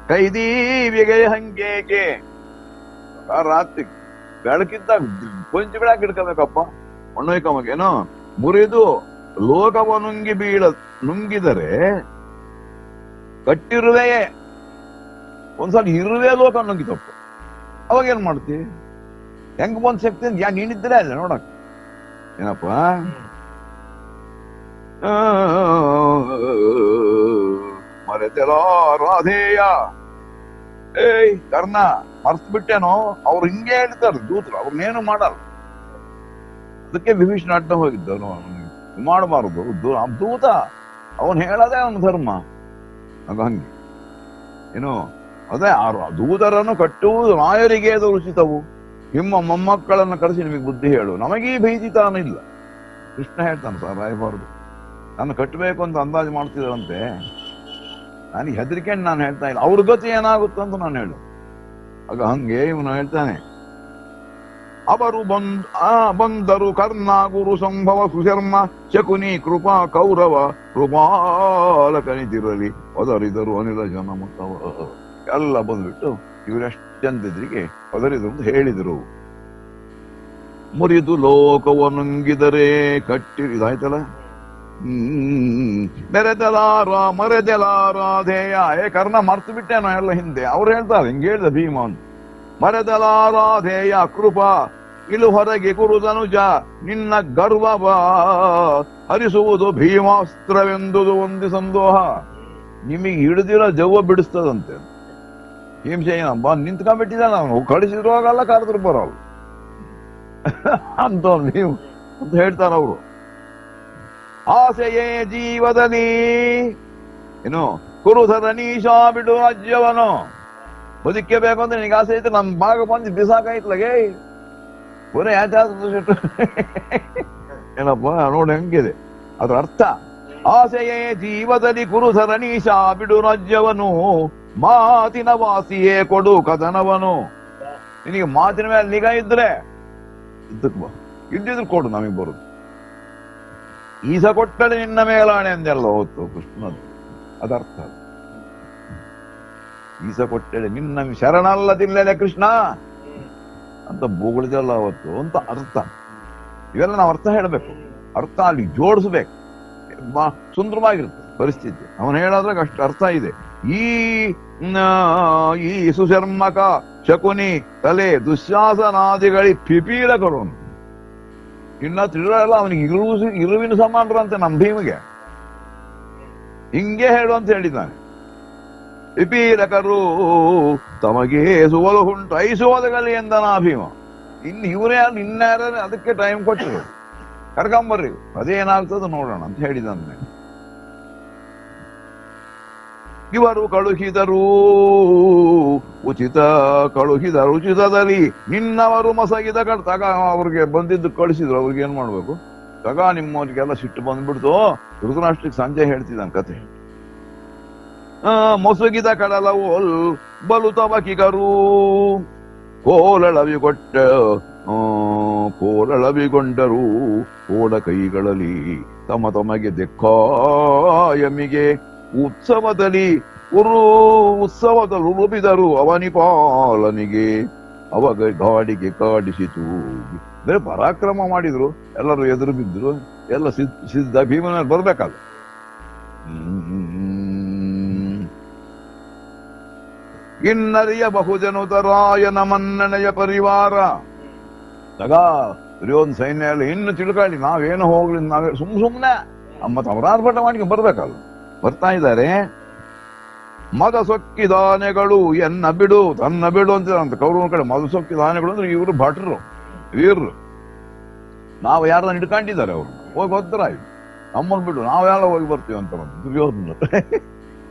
ಕೈದೀವಿಗೆ ಹಂಗೇಕೆ. ರಾತ್ರಿ ಬೆಳಕಿದ್ದ ಕೊಂಚ ಬೆಳಕು ಹಿಡ್ಕೋಬೇಕಪ್ಪ ಒಣ್ಣೊಯ್ಕಮಗೆ ಏನೋ. ಮುರಿದು ಲೋಕವ ನುಂಗಿದರೆ ಕಟ್ಟಿರುವೆಯೇ, ಒಂದ್ಸಲ ಇರುವೆ ಲೋಕ ನುಂಗಿತಪ್ಪ. ಅವಾಗ ಏನ್ ಮಾಡ್ತಿ? ಹೆಂಗ್ ಬಂದ್ ಶಕ್ತಿ ಅಂತ ಯಾ ನೀನಿದ್ರೆ ಅಲ್ಲ ನೋಡಕ್ ಏನಪ್ಪ. ಮರೆತೆಲ ರಾಧೇಯ. ಏಯ್ ಕರ್ಣ ಮರ್ತ್ ಬಿಟ್ಟೇನೋ, ಅವ್ರು ಹಿಂಗೆ ಹೇಳ್ತಾರೆ ದೂತರು, ಅವ್ರನ್ನೇನು ಮಾಡಲ್ಲ. ಅದಕ್ಕೆ ವಿಭೀಷಣ ಅಡ್ಡ ಹೋಗಿದ್ದವನು, ಮಾಡಬಾರದು ದೂತ ಅವನ್ ಹೇಳೋದೇ ಅವನ ಧರ್ಮ. ಆಗ ಹಂಗೆ ಏನು ಅದೇ ದೂತರನ್ನು ಕಟ್ಟುವುದು ರಾಯರಿಗೆ ಅದು ಉಚಿತವು. ನಿಮ್ಮ ಮೊಮ್ಮಕ್ಕಳನ್ನು ಕರೆಸಿ ನಿಮಗೆ ಬುದ್ಧಿ ಹೇಳು, ನಮಗೀ ಭೀತಿ ತಾನಿಲ್ಲ. ಕೃಷ್ಣ ಹೇಳ್ತಾನೆ ಸರ್ ರಾಯಬಾರದು, ನಾನು ಕಟ್ಟಬೇಕು ಅಂತ ಅಂದಾಜು ಮಾಡ್ತಿದ್ದಾರಂತೆ, ನನಗೆ ಹೆದರಿಕೆಂಡು ನಾನು ಹೇಳ್ತಾ ಇಲ್ಲ, ಅವ್ರ ಗತಿ ಏನಾಗುತ್ತೆ ಅಂತ ನಾನು ಹೇಳು. ಆಗ ಹಂಗೆ ಇವನು ಹೇಳ್ತಾನೆ, ಅವರು ಬಂದರು ಕರ್ಣ ಗುರು ಸಂಭವ ಸುಶರ್ಮ ಶಕುನಿ ಕೃಪಾ ಕೌರವ ಕೃಪಾಲಕನಿತಿರಲಿ ಒದರಿದರು ಅನಿಲ ಜನ ಮತವ. ಎಲ್ಲ ಬಂದ್ಬಿಟ್ಟು ಇವರೆಷ್ಟೆಂದಿದ್ರಿಗೆ ಒದರಿದರು ಅಂತ ಹೇಳಿದರು. ಮುರಿದು ಲೋಕವ ನುಂಗಿದರೆ ಇದಾಯ್ತಲ್ಲ. ಮರೆದಲಾರಾಧೇಯ. ಕರ್ಣ ಮರ್ತು ಬಿಟ್ಟೇನೋ ಎಲ್ಲ ಹಿಂದೆ. ಅವ್ರು ಹೇಳ್ತಾರೆ ಹಿಂಗೆ ಹೇಳ್ದ ಭೀಮ ಅಂತ. ಮರೆದಲಾರಾಧೇಯ ಕೃಪಾ ಇಲು ಹೊರಗೆ ಕುರುದನುಜ ನಿನ್ನ ಗರ್ವವ ಹರಿಸುವುದು ಭೀಮಾಸ್ತ್ರವೆಂದುದು ಒಂದು ಸಂದೋಹ. ನಿಮಗೆ ಹಿಡಿದಿರೋ ಜವ್ವ ಬಿಡಿಸ್ತದಂತೆ. ಹಿಂಸೆನ ನಿಂತ್ಕೊಂಡ್ಬಿಟ್ಟಿದ, ನಾವು ಕಳಿಸಿದ್ರು ಹೋಗಲ್ಲ, ಕರೆದ್ರು ಬರೋಲ್ಲ ಅಂತ ನೀವು ಅಂತ ಹೇಳ್ತಾರ ಅವರು. ಆಸೆಯೇ ಜೀವದಲ್ಲಿ ಏನು ಕುರುಧರ ನೀಶಾ ಬಿಡು ರಾಜ್ಯವನು. ಬದುಕಬೇಕು ಅಂದ್ರೆ ನಿನಗೆ ಆಸೆ ಐತೆ, ನಮ್ ಭಾಗ ಬಂದು ಬಿಸಾಕಾಯ್ತಲಾಗೆ ಪುನಃ ಯಾಚಾದ್ರು ಏನಪ್ಪ ನೋಡಿ ಹೆಂಗಿದೆ ಅದ್ರ ಅರ್ಥ. ಆಸೆಯೇ ಜೀವದಲ್ಲಿ ಕುರುಧರ ನೀಶಾ ಬಿಡು ರಾಜ್ಯವನು ಮಾತಿನ ವಾಸಿಯೇ ಕೊಡು ಕಥನವನು. ನಿನಗೆ ಮಾತಿನ ಮೇಲೆ ನಿಗಾ ಇದ್ರೆ ಇದ್ದಕ್ ಬಾ, ಇದ್ದಿದ್ರು ಕೊಡು ನಮಗ್ ಬರುದು. ಈಸ ಕೊಟ್ಟರೆ ನಿನ್ನ ಮೇಲಾಣೆ ಅಂದೆಲ್ಲ ಹೊತ್ತು ಕೃಷ್ಣ, ಅದರ್ಥ. ಈಸ ಕೊಟ್ಟರೆ ನಿನ್ನ ಶರಣಲ್ಲದಿಲ್ಲದೆ ಕೃಷ್ಣ ಅಂತ ಬೊಗಳಿದೆಲ್ಲ ಅವತ್ತು ಅಂತ ಅರ್ಥ. ಇವೆಲ್ಲ ನಾವು ಅರ್ಥ ಹೇಳಬೇಕು, ಅರ್ಥ ಅಲ್ಲಿ ಜೋಡಿಸ್ಬೇಕು, ಸುಂದರವಾಗಿರುತ್ತೆ ಪರಿಸ್ಥಿತಿ. ಅವನು ಹೇಳೋದ್ರಾಗ ಅಷ್ಟು ಅರ್ಥ ಇದೆ. ಈ ಸುಶರ್ಮಕ ಶಕುನಿ ತಲೆ ದುಶ್ಯಾಸನಾದಿಗಳಿ ಪಿಪೀಲಕರು ಇನ್ನ ತಿಳಿರಲ್ಲ. ಅವನಿಗೆ ಇರುವಿನ ಸಮಾನರಂತೆ ನಮ್ಮ ಭೀಮಿಗೆ. ಹಿಂಗೆ ಹೇಳು ಅಂತ ಹೇಳಿದ್ದಾನೆ. ಪಿಪೀಲಕರು ತಮಗೆ ಸುವಲು ಹುಂಟೈಸುವುದಗಲಿ ಎಂದನ ಭೀಮ. ಇನ್ನು ಇವರೇ ಅಲ್ಲಿ ಇನ್ಯಾರ ಅದಕ್ಕೆ ಟೈಮ್ ಕೊಟ್ಟರು, ಕರ್ಕೊಂಬರ್ರಿ ಅದೇನಾಗ್ತದ ನೋಡೋಣ ಅಂತ ಹೇಳಿದ್ದಾನೆ. ಇವರು ಕಳುಹಿದರು ಉಚಿತದಲ್ಲಿ ನಿನ್ನವರು ಮಸಗಿದ ತಗ. ಅವ್ರಿಗೆ ಬಂದಿದ್ದು ಕಳಿಸಿದ್ರು, ಅವ್ರಿಗೆ ಏನ್ ಮಾಡ್ಬೇಕು? ತಗ ನಿಮ್ಮವ್ರಿಗೆಲ್ಲ ಸಿಟ್ಟು ಬಂದ್ಬಿಡ್ತು. ಧೃತರಾಷ್ಟ್ರಕ್ಕೆ ಸಂಜೆ ಹೇಳ್ತಿದ್ದಾನೆ ಕತೆ. ಮೊಸಗಿದ ಕಡಲವು ಬಲು ತವಕಿಗರು ಕೋಲಳವಿಗೊಂಡರು ಕೋಡ ಕೈಗಳಲ್ಲಿ ತಮಗೆ ದೆಕ್ಕಾಯಮಿಗೆ ಉತ್ಸವದಲ್ಲಿ ಉರುಬಿದರು ಅವನಿಪಾಲನಿಗೆ. ಅವಾಗ ಗಾಡಿಗೆ ಕಾಡಿಸಿತು. ಬೇರೆ ಪರಾಕ್ರಮ ಮಾಡಿದ್ರು, ಎಲ್ಲರೂ ಎದುರು ಬಿದ್ರು, ಎಲ್ಲ ಸಿದ್ಧ ಭೀಮನ ಬರ್ಬೇಕಲ್ಲ. ಇನ್ನರಿಯ ಬಹುಜನುತರಾಯನ ಮನ್ನಣೆಯ ಪರಿವಾರ. ತಗ ಒಂದು ಸೈನ್ಯ ಎಲ್ಲ ಇನ್ನು ತಿಳ್ಕೊಳ್ಳಿ, ನಾವೇನು ಹೋಗ್ಲಿ, ನಾವೇ ಸುಮ್ನೆ ಮತ್ತ ಅವರಾರ್ಭಟ ಮಾಡಿ ಬರ್ಬೇಕಲ್ಲ. ಬರ್ತಾ ಇದ್ದಾರೆ. ಮದ ಸೊಕ್ಕಿದಾನೆಗಳು ಎನ್ನ ಬಿಡು ತನ್ನ ಬಿಡು ಅಂತ ಕೌರವನ ಕಡೆ. ಮದ ಸೊಕ್ಕಿದಾನೆಗಳು ಅಂದ್ರೆ ಇವರು ಭಟ್ರು, ವೀರರು. ನಾವು ಯಾರನ್ನ ಹಿಡ್ಕೊಂಡಿದ್ದಾರೆ ಅವ್ರು ಹೋಗಿ ಹೋಗ್ತಾರಾಯ್ತು, ನಮ್ಮನ್ನು ಬಿಡು ನಾವು ಯಾರ ಹೋಗಿ ಬರ್ತೀವಿ ಅಂತ ದುರ್ಯೋಧನ.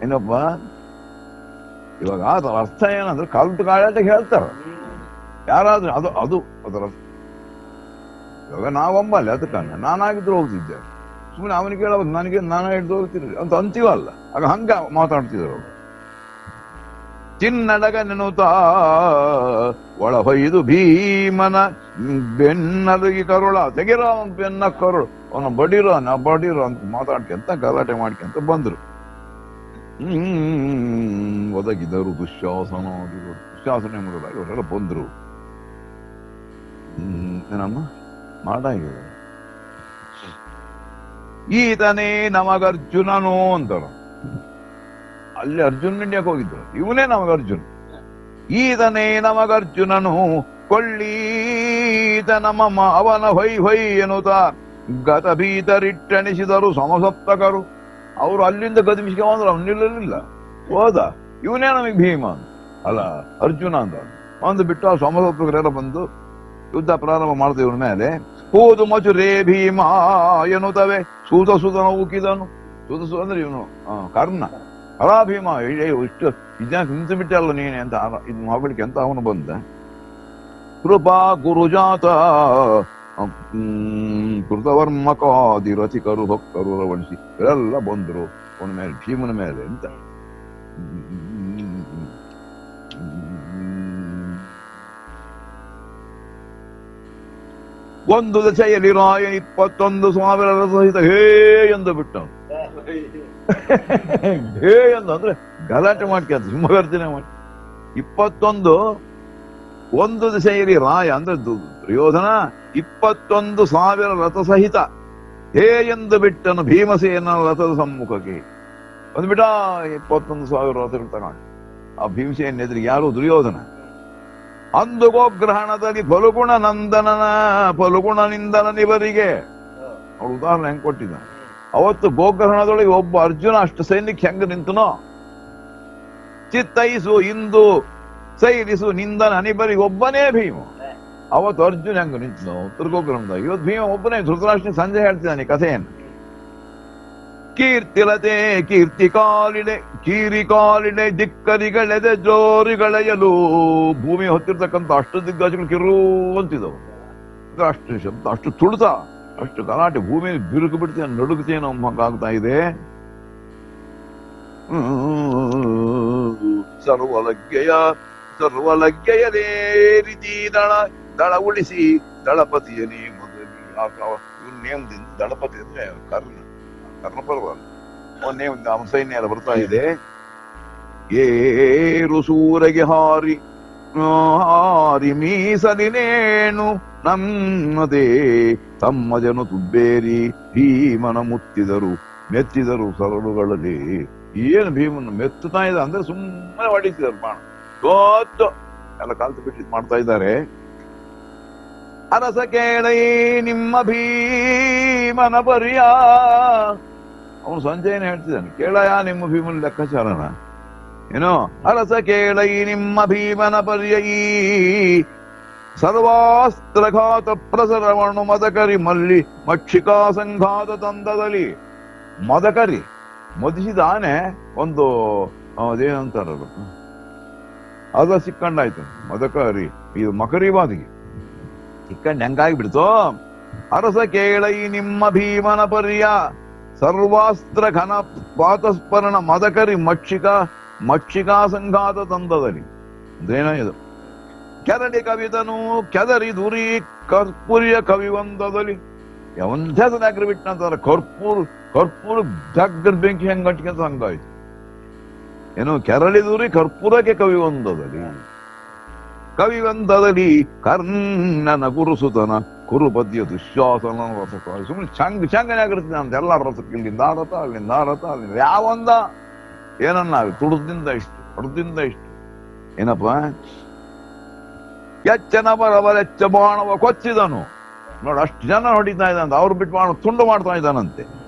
ಏನಪ್ಪ ಇವಾಗ ಅದರ ಅರ್ಥ ಏನಂದ್ರೆ ಕಲ್ತು ಕಾಳಾಟ ಹೇಳ್ತಾರ ಯಾರಾದ್ರೂ, ಅದು ಅದು ಅದರ ಇವಾಗ ನಾವೊಮ್ಮಲ್ಲಿ ಅದಕ್ಕ ನಾನಾಗಿದ್ರು ಹೋಗ್ತಿದ್ದೆ, ಸುಮ್ಮನೆ ಅವನಿಗೆ ಕೇಳಬಹುದು ನನಗೆ ನಾನ ಹಿಡ್ದು ಹೋಗ್ತಿರ್ರಿ ಅಂತ ಅಂತೀವಲ್ಲ, ಆಗ ಹಂಗ ಮಾತಾಡ್ತಿದ್ರು ಅವರು. ಚಿನ್ನಡಗ ನೆನುತ್ತಾ ಒಳ ಹೊಯ್ದು ಭೀಮನ ಬೆನ್ನಲಗಿ ಕರುಳ ತೆಗಿರೋ ಅವನ್ ಬೆನ್ನ ಕರುಳು, ಅವನ ಬಡಿರೋ ಅಂತ ಮಾತಾಡ್ಕೊಂತ ಗಲಾಟೆ ಮಾಡ್ಕೊಂತ ಬಂದ್ರು. ಒದಗಿದರು ದುಶ್ಯಾಸನ ಎಂಬುದಾಗಿ ಅವರೆಲ್ಲ ಬಂದ್ರು. ಏನಮ್ಮ ಮಾಡಾಗಿದೆ, ಈತನೇ ನಮಗರ್ಜುನನು ಅಂತಾರ. ಅಲ್ಲಿ ಅರ್ಜುನ್ ಇಂಡಿಯಾಕ್ಕೆ ಹೋಗಿದ್ರು, ಇವನೇ ನಮಗರ್ಜುನ್. ಈತನೇ ನಮಗರ್ಜುನನು ಕೊಳ್ಳೀತ ನಮಮ್ಮ ಅವನ ಹೊಯ್ ಎನ್ನುತ್ತ ಗತ ಭೀತರಿಟ್ಟಣಿಸಿದರು ಸಮಸಪ್ತಕರು. ಅವರು ಅಲ್ಲಿಂದ ಗದಿಮಿಸಿಗೆ ಬಂದ್ರು, ಅವ್ನು ನಿಲ್ಲಲಿಲ್ಲ, ಹೋದ. ಇವನೇ ನಮಗೆ ಭೀಮ ಅಲ್ಲ ಅರ್ಜುನ ಅಂತ ಒಂದು ಬಿಟ್ಟು ಆ ಸಮಸಪ್ತಕರೆಲ್ಲ ಬಂದು ಯುದ್ಧ ಪ್ರಾರಂಭ ಮಾಡ್ತೀವಿ ಇವನ ಮೇಲೆ. ಹೋದು ಮಚು ರೇ ಭೀಮ ಎನ್ನುತ್ತವೆ ಸೂತನ ಉಕ್ಕಿದನು. ಸೂತ ಅಂದ್ರೆ ಇವನು ಕರ್ಣ. ಅಲಾ ಭೀಮ ಇಷ್ಟು ಇದನ್ನ ನಿಂತು ಬಿಟ್ಟಲ್ಲ ನೀನೆ ಅಂತ ಇದು ಮಾಡ್ಬಿಡ್ಕೆ ಅಂತ ಅವನು ಬಂದ. ಕೃಪಾ ಗುರುಜಾತ ಕೃತವರ್ಮಕಾದಿ ರಸಿಕರು ಭಕ್ತರು ರವಣಿಸಿ ಇವರೆಲ್ಲ ಬಂದರು ಅವನ ಮೇಲೆ, ಭೀಮನ ಮೇಲೆ ಅಂತ. ಒಂದು ದಶೆಯಲ್ಲಿ ರಾಯನ್ 21,000 ಸಹಿತ ಹೇ ಎಂದು ಬಿಟ್ಟನು. ಹೇ ಅಂದ್ರೆ ಗಲಾಟೆ ಮಾಡ್ಕೊಂತ ಸಿಂಹಗರ್ಜನೆ ಮಾಡಿ 21 ದಿಸೆಯಲ್ಲಿ ರಾಯ ಅಂದ್ರೆ ದುರ್ಯೋಧನ 21,000 ರಥ ಸಹಿತ ಹೇ ಎಂದು ಬಿಟ್ಟನು ಭೀಮಸೇನ ರಥದ ಸಮ್ಮುಖಕ್ಕೆ ಬಂದ್ಬಿಟ್ಟ. 21,000 ರಥಗಳು ತಗೊಂಡು ಆ ಭೀಮಸೇನ ಎದುರಿಗೆ ಯಾರು ದುರ್ಯೋಧನ. ಅಂದು ಗೋಗ್ರಹಣದಲ್ಲಿ ಫಲುಗುಣನಿಂದನಿವರಿಗೆ ಅವಳು ಉದಾಹರಣೆ ಹೆಂಗ್ ಕೊಟ್ಟಿದ್ದ. ಅವತ್ತು ಗೋಗ್ರಹಣದೊಳಗೆ ಒಬ್ಬ ಅರ್ಜುನ ಅಷ್ಟು ಸೈನ್ಯಕ್ಕೆ ಹೆಂಗ ನಿಂತನೋ, ಚಿತ್ತೈಸು ಇಂದು ಸೈರಿಸು ನಿಂದನ ಅನಿಬರಿಗೆ ಒಬ್ಬನೇ ಭೀಮ. ಅವತ್ತು ಅರ್ಜುನ ಹೆಂಗ ನಿಂತನೋ ಉತ್ತರ ಗೋಗ್ರಹಣದಾಗ, ಇವತ್ತು ಭೀಮ ಒಬ್ಬನೇ. ಧೃತರಾಷ್ಟ್ರ ಸಂಜೆ ಹೇಳ್ತಿದ್ದಾನೆ ಕಥೆಯನ್ನು. ಕೀರ್ತಿಲತೆ ಕೀರ್ತಿ ಕಾಲಿಡೆ ದಿಕ್ಕರಿಗಳೆದೆ ಜೋರಿಗಳೆಯಲು. ಭೂಮಿ ಹೊತ್ತಿರ್ತಕ್ಕಂಥ ಅಷ್ಟು ದಿಗ್ಗಜಗಳು ಕಿರು ಅಂತಿದ್ದವು. ಅಷ್ಟು ಶಬ್ದ, ಅಷ್ಟು ತುಳಿತ, ಅಷ್ಟು ಗಲಾಟೆ, ಭೂಮಿ ಬಿರುಕು ಬಿಡ್ತೇನೆ ನಡುಗುತ್ತೇನೋ ಆಗ್ತಾ ಇದೆ. ಸರ್ವಲಗ್ಗೆಯದೇ ರೀತಿ ದಳ ಉಳಿಸಿ ದಳಪತಿಯನೇ ಮೊದಲಿ ನೇಮದಿಂದ. ದಳಪತಿ ಅಂದ್ರೆ ಕರ್ಣಪರ್ವ ನೇಮ, ಅವನ ಸೈನ್ಯ ಎಲ್ಲ ಬರ್ತಾ ಇದೆ. ಏರು ಸೂರಗೆ ಹಾರಿ ಮೀಸಲಿನೇನು ನಮ್ಮದೇ ತಮ್ಮ ಜನ ತುಬ್ಬೇರಿ ಭೀಮನ ಮೆತ್ತಿದರು ಸರಳುಗಳಲ್ಲಿ. ಏನು ಭೀಮನ ಮೆತ್ತುತ್ತಾ ಇದ್ದ ಅಂದ್ರೆ ಸುಮ್ಮನೆ ಹೊಡಿತಿದ್ದಾರೆ ಬಾಣ, ಗೊತ್ತು ಎಲ್ಲ ಕಾಲ್ತು ಬಿಟ್ಟು ಮಾಡ್ತಾ ಇದ್ದಾರೆ. ಅರಸ ಕೇಳೈ ನಿಮ್ಮ ಭೀಮನ ಪರಿಯ. ಅವನು ಸಂಜಯನ ಹೇಳ್ತಿದ್ದಾನೆ, ಕೇಳಯ ನಿಮ್ಮ ಭೀಮನ ಲೆಕ್ಕಾಚಾರನ ಏನೋ. ಅರಸ ಕೇಳೈ ನಿಮ್ಮ ಭೀಮನ ಪರ್ಯಯಿ ಸರ್ವಾಸ್ತ್ರಘಾತ ಪ್ರಸರವಣು ಮದಕರಿ ಮಲ್ಲಿ ಮಕ್ಷಿಕಾ ಸಂಘಾತ ತಂದದಲ್ಲಿ. ಮದಕರಿ ಮದಿಸಿದ ಆನೆ ಒಂದು ಅದೇನಂತಾರದು ಅದ ಸಿಕ್ಕಂಡಾಯ್ತು. ಮದಕರಿ ಇದು ಮಕರಿ ಬಾದಿಗೆ ಸಿಕ್ಕಂಡು ಹೆಂಗಾಗಿ ಬಿಡ್ತು. ಅರಸ ಕೇಳೈ ನಿಮ್ಮ ಭೀಮನ ಪರ್ಯ ಸರ್ವಾಸ್ತ್ರ ಘನ ಪಾತಸ್ಪರಣ ಮದಕರಿ ಮಕ್ಷಿಕಾ ಸಂಘಾತ ತಂದದಲ್ಲಿ. ಅದೇನೋ ಇದು. ಕೆರಡಿ ಕವಿತನು ಕೆದರಿ ದುರಿ ಕರ್ಪೂರಿಯ ಕವಿವಂದದಲ್ಲಿ. ಒಂದ್ಸಲ ಬಿಟ್ಟಂತಾರೆ ಕರ್ಪೂರ ಜಗ್ಗದ ಬೆಂಕಿ ಹೆಂಗ್ ಗಂಟ್ಕೊಂತ ಹಂಗಾಯ್ತು. ಏನು ಕೆರಳಿ ದುರಿ ಕರ್ಪೂರಕ್ಕೆ ಕವಿವಂದದಲ್ಲಿ ಕರ್ಣನ ಗುರುಸುತನ ಕುರುಪದ್ಯ ದುಶ್ಯಾಸನ ರಸ. ಸುಮ್ಮನೆ ಚಂಗನೆ ಆಗಿರ್ತೀನಿ ಅಂತ ಎಲ್ಲ ರಸಕ್ಕೆ. ಇಲ್ಲಿಂದ ರಥ ಅಲ್ಲಿಂದ ಯಾವಂದ ಏನನ್ನ ತುಡದಿಂದ ಇಷ್ಟು ಹೊಡೆದಿಂದ ಇಷ್ಟು. ಏನಪ್ಪ ಎಚ್ಚನವರವರೆಚ್ಚ ಬಾಣವ ಕೊಚ್ಚಿದನು. ನೋಡಿ ಅಷ್ಟು ಜನ ಹೊಡಿತಾ ಇದ್ದಂತ, ಅವ್ರು ಬಿಟ್ಟು ಬಾಣ ತುಂಡು ಮಾಡ್ತಾ ಇದ್ದಾನಂತೆ.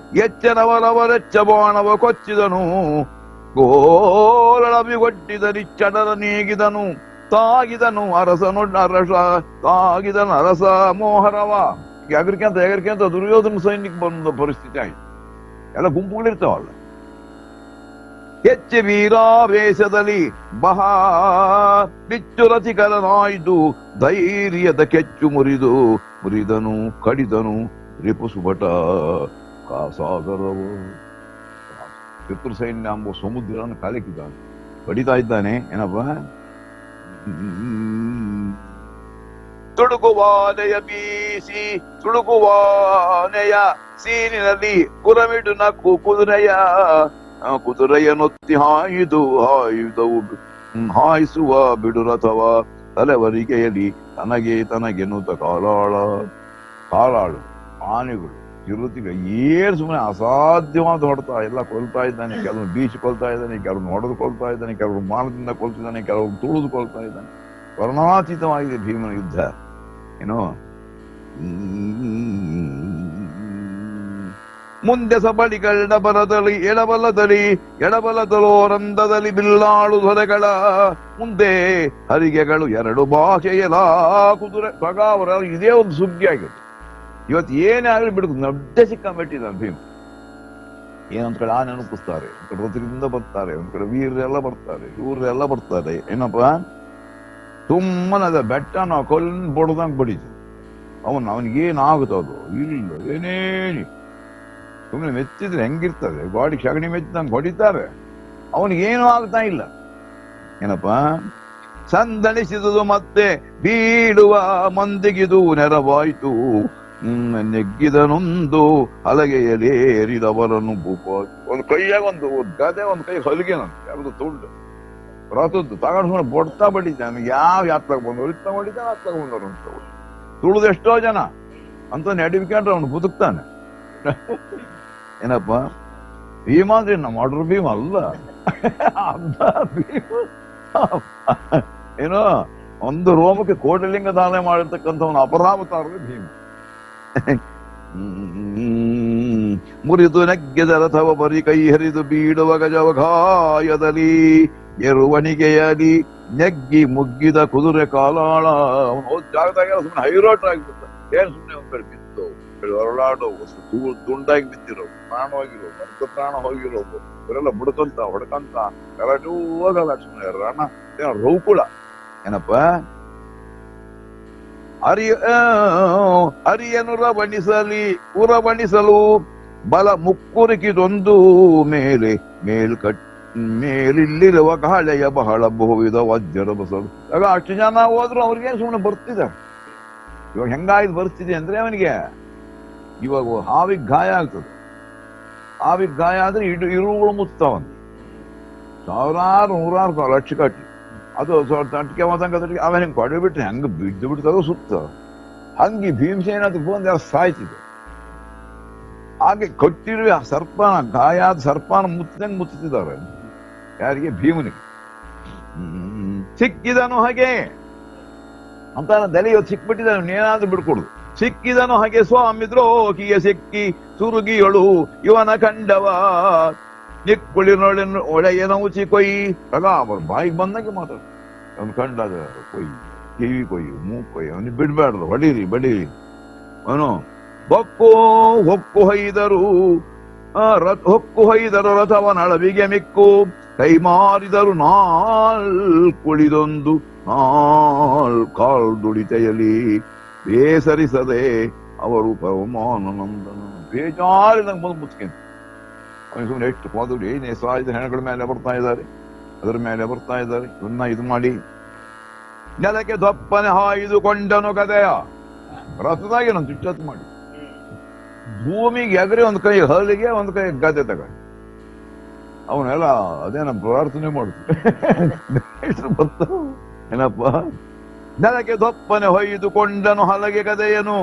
ಎಚ್ಚನವರವರೆಚ್ಚ ಬಾಣವ ಕೊಚ್ಚಿದನು ಗೋರಳಬಿಗೊಟ್ಟಿದರಿ ಚಡರ ನೀಗಿದನು. ತಾಗಿದನು ಅರಸ ಮೋಹರವ. ಎಗರ್ಕ್ಯಾಂತ ದುರ್ಯೋಧನ ಸೈನ್ಯಕ್ಕೆ ಬಂದ ಪರಿಸ್ಥಿತಿ ಆಯ್ತು. ಎಲ್ಲ ಗುಂಪುಗಳಿರ್ತಾವಲ್ಲ. ಹೆಚ್ಚು ವೀರಾವೇಶದಲ್ಲಿ ಬಹಾ ಬಿಚ್ಚು ರಸಿಕರನಾಯ್ದು ಧೈರ್ಯದ ಕೆಚ್ಚು ಮುರಿದನು ಕಡಿದನು ರಿಪುಸುಭಟ ಕಾಸಾಗರವು. ಶತ್ರು ಸೈನ್ಯ ಎಂಬ ಸಮುದ್ರನ ಕಾಲಿಕ್ಕಿದ್ದಾನೆ, ಕಡಿತಾ ಇದ್ದಾನೆ. ಏನಪ್ಪ, ತುಡುಕುವಾನೆಯ ಬೀಸಿ ತುಡುಕುವಾನೆಯ ಸೀನಿನಲ್ಲಿ ಕುರಮಿಡು ನಕ್ಕು ಕುದುರೆಯನೊತ್ತಿ ಹಾಯಿಸುವ ಬಿಡುರಥವ ತಲೆವರಿಗೆಯಲ್ಲಿ ತನಗೆನ್ನುತ್ತ ಕಾಲಾಳು ಆನೆಗಳು ಚಿರುತಿಗಳು ಏನ್ ಸುಮ್ಮನೆ ಅಸಾಧ್ಯವಾದ ಹೊಡ್ತಾ ಎಲ್ಲ ಕೊಲ್ತಾ ಇದ್ದಾನೆ. ಕೆಲವು ಬೀಚ್ ಕೊಲ್ತಾ ಇದ್ದಾನೆ, ಕೆಲವು ಹೊಡೆದು ಕೊಲ್ತಾ ಇದ್ದಾನೆ, ಕೆಲವರು ಮಾನದಿಂದ ಕೊಲ್ತಿದ್ದಾನೆ, ಕೆಲವರು ತುಳಿದು ಕೊಲ್ತಾ ಇದ್ದಾನೆ. ವರ್ಣಾತೀತವಾಗಿದೆ ಭೀಮನ ಯುದ್ಧ. ಏನೋ ಮುಂದೆ ಸಬಳಿಗಳ ಎಡಬಲದಲೋ ರಂಧದಲ್ಲಿ ಬಿಲ್ಲಾಳು ದೊರೆಗಳ ಮುಂದೆ ಹರಿಗೆಗಳು ಎರಡು ಭಾಷೆಯಲ್ಲ ಕುದುರೆ ಸಗಾವರ. ಇದೇ ಒಂದು ಸುಗ್ಗಿ ಆಗಿದೆ. ಇವತ್ತು ಏನೇ ಆಗಲಿ ಬಿಡುದು ನಡ್ಡೆ ಸಿಕ್ಕಾಬಿಟ್ಟಿದ್ದಾನೆ ಭೀಮ. ಏನೊಂದ್ ಕಡೆ ಆನೆ ಅನುಪಿಸ್ತಾರೆ, ಒಂದ್ ಕಡೆ ರಥದಿಂದ ಬರ್ತಾರೆ, ಒಂದ್ ಕಡೆ ವೀರರೆಲ್ಲ ಬರ್ತಾರೆ, ಇವ್ರೆಲ್ಲ ಬರ್ತಾರೆ. ಏನಪ್ಪ, ಸುಮ್ಮನದ ಬೆಟ್ಟನ ಬಡ್ದಂಗ್ ಬಡಿತು. ಅವನಿಗೇನಾಗುತ್ತದು ಇಲ್ಲ, ಏನೇನಿ ಸುಮ್ಮನೆ ಮೆಚ್ಚಿದ್ರೆ ಹೆಂಗಿರ್ತದೆ, ಗಾಡಿ ಸಗಣಿ ಮೆಚ್ಚಿದಂಗೆ ಹೊಡಿತಾರೆ. ಅವನಿಗೇನು ಆಗ್ತಾ ಇಲ್ಲ. ಏನಪ್ಪ, ಸಂದಣಿಸಿದುದು ಮತ್ತೆ ಬೀಳುವ ಮಂದಿಗಿದು ನೆರವಾಯ್ತು. ನೆಗ್ಗಿದನೊಂದು ಹಲಗೆಯಲೇರಿದವರನ್ನು ಒಂದು ಕೈಯಾಗ ಒಂದು ಗದೆ, ಒಂದು ಕೈ ಹೊಲಿಗೆನಂತೆ, ಅದು ತುಂಡು ರಥದ್ದು ತಗೊಂಡು ಬಡ್ತಾ ಬಡಿತಾನೆ. ಯಾವ ಯಾತ್ರಾಗ ಬಂದವರು ಇತ್ತ ಹೊಡಿತಾನೆ, ಹತ್ತಾಗ ಬಂದವರು ಅಂತ ತುಳಿದು ಎಷ್ಟೋ ಜನ ಅಂತ ನಡಿಬಿಕೊಂಡ್ರೆ ಅವನು ಬದುಕ್ತಾನೆ. ಏನಪ್ಪ, ಭೀಮ ಅಂದ್ರೆ ನಮ್ಮ ಮಾಡ್ರು ಭೀಮ ಅಲ್ಲ, ಅಂತ ಭೀಮ ಏನೋ ಒಂದು ರೋಮಕ್ಕೆ ಕೋಟಿಲಿಂಗ ದಾನ ಮಾಡಿರ್ತಕ್ಕಂಥ ಒಂದು ಅಪರಾವತಾರವೇ ಭೀಮ. ಮುರಿದು ನೆಗ್ಗೆದ ರಥವ ಬರಿ ಕೈ ಹರಿದು ಬೀಳುವ ಗಜವಘಾಯದಲ್ಲಿ ಎರುವಣಿಗೆಯಲಿ ನೆಗ್ಗಿ ಮುಗ್ಗಿದ ಕುದುರೆ ಕಾಲಾಳ. ಅವನು ಹೋದ ಜಾಗದಾಗ ಸುಮ್ಮನೆ ಹೈರೋಟ್ ಆಗಿಬಿಟ್ಟ. ಏನ್ ಸುಮ್ಮನೆ ಒಂದ್ ಕಡೆ ಬಿತ್ತು ಹೊರಳಾಡೋ ತುಂಡಾಗಿ ಬಿದ್ದಿರೋ, ಪ್ರಾಣ ಹೋಗಿರೋ, ಮರ್ತ ಪ್ರಾಣ ಹೋಗಿರೋ ಇವರೆಲ್ಲ ಬುಡ್ಕಂತ ಹೊಡ್ಕಂತ ಕರಾಟೂ ಹೋಗಲ್ಲ. ಸುಮ್ಮನೆ ರಣ ರೌಕುಳ. ಏನಪ್ಪ, ಅರಿಯನು ಉರವಣಿಸಲು ಬಲ ಮುಕ್ಕುರಿಕಿದೊಂದು ಮೇಲಿಲ್ಲಿರುವ ಗಾಳೆಯ ಬಹಳ ಬಹುವಿಧ ವಜ್ರದ ಬಸಲು. ಆಗ ಅಷ್ಟು ಜನ ಹೋದ್ರು ಅವ್ರಿಗೇನು ಸುಮ್ಮನೆ ಬರ್ತಿದ್ದಾರೆ. ಇವಾಗ ಹೆಂಗಾಯ್ತು ಪರಿಸ್ಥಿತಿ ಅಂದ್ರೆ, ಅವನಿಗೆ ಇವಾಗ ಹಾವಿಗೆ ಗಾಯ ಆಗ್ತದೆ. ಹಾವಿಗೆ ಗಾಯ ಆದ್ರೆ ಇರುಗಳು ಮುಚ್ತಾವಂತ, ಸಾವಿರಾರು ನೂರಾರು ಲಕ್ಷ ಕಟ್ಟಿ ಅದು ತಟ್ಟಿಗೆ ಮಾತಂಗ ಅವನ ಹೆಂಗೆ ಕೊಡೆ ಬಿಟ್ರೆ ಹೆಂಗ ಬಿದ್ದು ಬಿಡ್ತಾರೋ ಸುತ್ತ. ಹಂಗೆ ಭೀಮಸೇನ ಬಂದು ಸಾಯ್ತಿದೆ. ಹಾಗೆ ಕಟ್ಟಿರುವ ಸರ್ಪನ, ಗಾಯಾದ ಸರ್ಪನ ಮುಚ್ಚಿದಂಗೆ ಮುಚ್ಚುತ್ತಿದ್ದಾರೆ. ಯಾರಿಗೆ? ಭೀಮನಿಗೆ. ಸಿಕ್ಕಿದನು ಹಾಗೆ ಅಂತ ದಲೆ ಇವತ್ತು ಸಿಕ್ಬಿಟ್ಟಿದ್ದಾನೆ, ಏನಾದ್ರೂ ಬಿಡ್ಕೊಡುದು. ಸಿಕ್ಕಿದನು ಹಾಗೆ ಸ್ವಾಮಿ ದ್ರೋಹಿಯ ಸಿಕ್ಕಿ ಸುರುಗಿಯಳು ಇವನ ಕಂಡವ ನಿಕ್ಕುಳಿನೊಳೆನು ಒಳೆಯನ ಉಚಿ ಕೊಯ್. ಆಗ ಅವ್ರ ಬಾಯಿಗೆ ಬಂದಂಗೆ ಮಾತಾಡ. ಅವ್ನು ಕಂಡಾದ ಕೊಯ್, ಕಿವಿ ಕೊಯ್ಯು, ಮೂಗು ಕೊಯ್ಯು, ಅವನಿಗೆ ಬಿಡ್ಬಾರ್ದು, ಬಡೀರಿ. ಅವನು ಹೊಕ್ಕು ಹೊಯ್ದರು ರಥವನಳವಿಗೆ ಮಿಕ್ಕು ಕೈ ಮಾರಿದರು ಕುಳಿದೊಂದು ಕಾಲ್ ದುಡಿತೆಯಲಿ ಬೇಸರಿಸದೆ ಅವರು ಪರಮಾನಂದನ ಬೇಜಾರಿದಂಗೆ ಬಂದು ಮುಚ್ಕೊಂಡು ಅವನಿಗೆ ಸುಮ್ಮನೆ ಎಷ್ಟು ಹೋದ್ರು ಏನೇ ಸಾಯ್ದ ಹೆಣಗಳ ಮೇಲೆ ಬರ್ತಾ ಇದ್ದಾರೆ, ಅದರ ಮೇಲೆ ಬರ್ತಾ ಇದ್ದಾರೆ. ಇವನ್ನ ಇದು ಮಾಡಿ ನೆಲಕ್ಕೆ ದಪ್ಪನೆ ಹಾಯ್ದುಕೊಂಡನು ಗದೆಯ ರಥದಾಗಿ ನಾನು ಚುಚ್ಚತ್ತು ಮಾಡಿ ಭೂಮಿಗೆ ಎಗರಿ ಒಂದು ಕೈ ಹಲಿಗೆ ಒಂದು ಕೈ ಗದೆ ತಗೊಂಡು ಅವನೆಲ್ಲ ಅದೇನ ಪ್ರಾರ್ಥನೆ ಮಾಡ್ತಾರೆ ಬರ್ತ. ಏನಪ್ಪ, ನೆಲಕ್ಕೆ ದಪ್ಪನೆ ಹೊಯ್ದುಕೊಂಡನು ಹಲಗೆ ಗದೆಯನು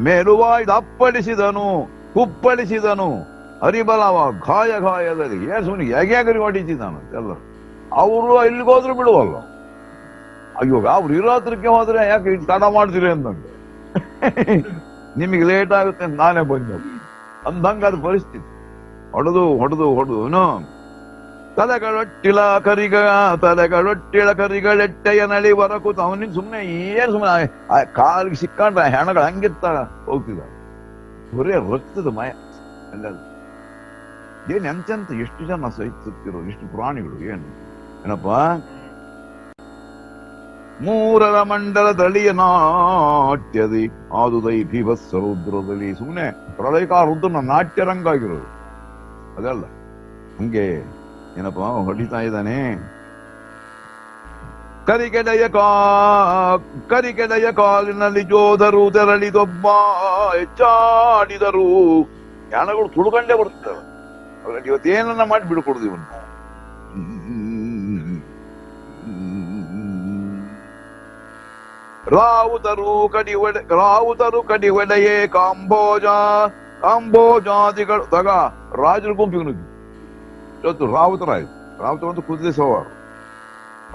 ಮೇಲುವಾಯ್ದು ಅಪ್ಪಳಿಸಿದನು ಕುಪ್ಪಳಿಸಿದನು ಹರಿಬಲವ ಗಾಯದಲ್ಲಿ. ಏನ್ ಸುಮ್ಮನೆ ಎಗರಿ ಹೊಡಿತಿದ್ದಾನು ಎಲ್ಲರೂ. ಅವರು ಇಲ್ಲಿಗೋದ್ರು ಬಿಡುವಲ್ಲ. ಅಯ್ಯೋ, ಅವ್ರು ಇರೋತ್ರಕ್ಕೆ ಹೋದ್ರೆ ಯಾಕೆ ತಡ ಮಾಡ್ತೀರಿ ಅಂತಂದ್ರೆ ನಿಮಗೆ ಲೇಟ್ ಆಗುತ್ತೆ ಅಂತ ನಾನೇ ಬಂದ ಅಂದಂಗ ಅದು ಪರಿಸ್ಥಿತಿ. ಹೊಡೆದು ತಲೆಗಳೊಟ್ಟಿಳ ಕರಿಗಳೆಟ್ಟೆಯ ನಳಿ ಹೊರಕೂತ ಅವನಿಗೆ ಸುಮ್ಮನೆ ಏನ್ ಸುಮ್ಮನೆ ಕಾಲಿಗೆ ಸಿಕ್ಕಾಂಡ್ರೆ ಹೆಣಗಳು ಹಂಗಿತ್ತ ಹೋಗ್ತಿದ. ಬರೇ ರಕ್ತದ ಮಯ ಅಲ್ಲ. ಏನ್ ಎಂತೆಂತ ಎಷ್ಟು ಜನ ಸಹಿಸುತ್ತಿರೋ ಎಷ್ಟು ಪ್ರಾಣಿಗಳು ಏನಪ್ಪ. ಮೂರರ ಮಂಡಲ ದಳಿಯ ನಾಟ್ಯದಿ ಆದುದೈ ಭೀಭತ್ಸ ರುದ್ರದಲ್ಲಿ. ಸುಮ್ಮನೆ ಪ್ರಳಯಕಾರ ರುದ್ರನ ನಾಟ್ಯ ರಂಗ ಆಗಿರೋದು ಅದಲ್ಲ. ಹಂಗೆ ಏನಪ್ಪ ಹೊಡಿತಾ ಇದ್ದಾನೆ. ಕರಿಕೆಡೆಯ ಕಾಲಿನಲ್ಲಿ ಜೋಧರು ತೆರಳಿದೊಬ್ಬ ಹೆಚ್ಚಾಡಿದರು. ಯಾಣಗಳು ತುಳುಕಂಡೇ ಬರ್ತವೆ. ಅವರಲ್ಲಿ ಇವತ್ತೇನನ್ನ ಮಾಡಿ ಬಿಡ್ಕೊಡುದು ಇವನ್ನ. ರಾವುತರು ಕಡಿವಡೆಯೇ ಕಾಂಬೋಜಾದಿಗಳು ತಗ ರಾಜರ ಗುಂಪಿಗೆ ನುಗ್ಗಿ ಇವತ್ತು ರಾವುತರಾಯ್ತು. ರಾವುತರು ಅಂತ ಕುದುರೆ ಸವಾರು,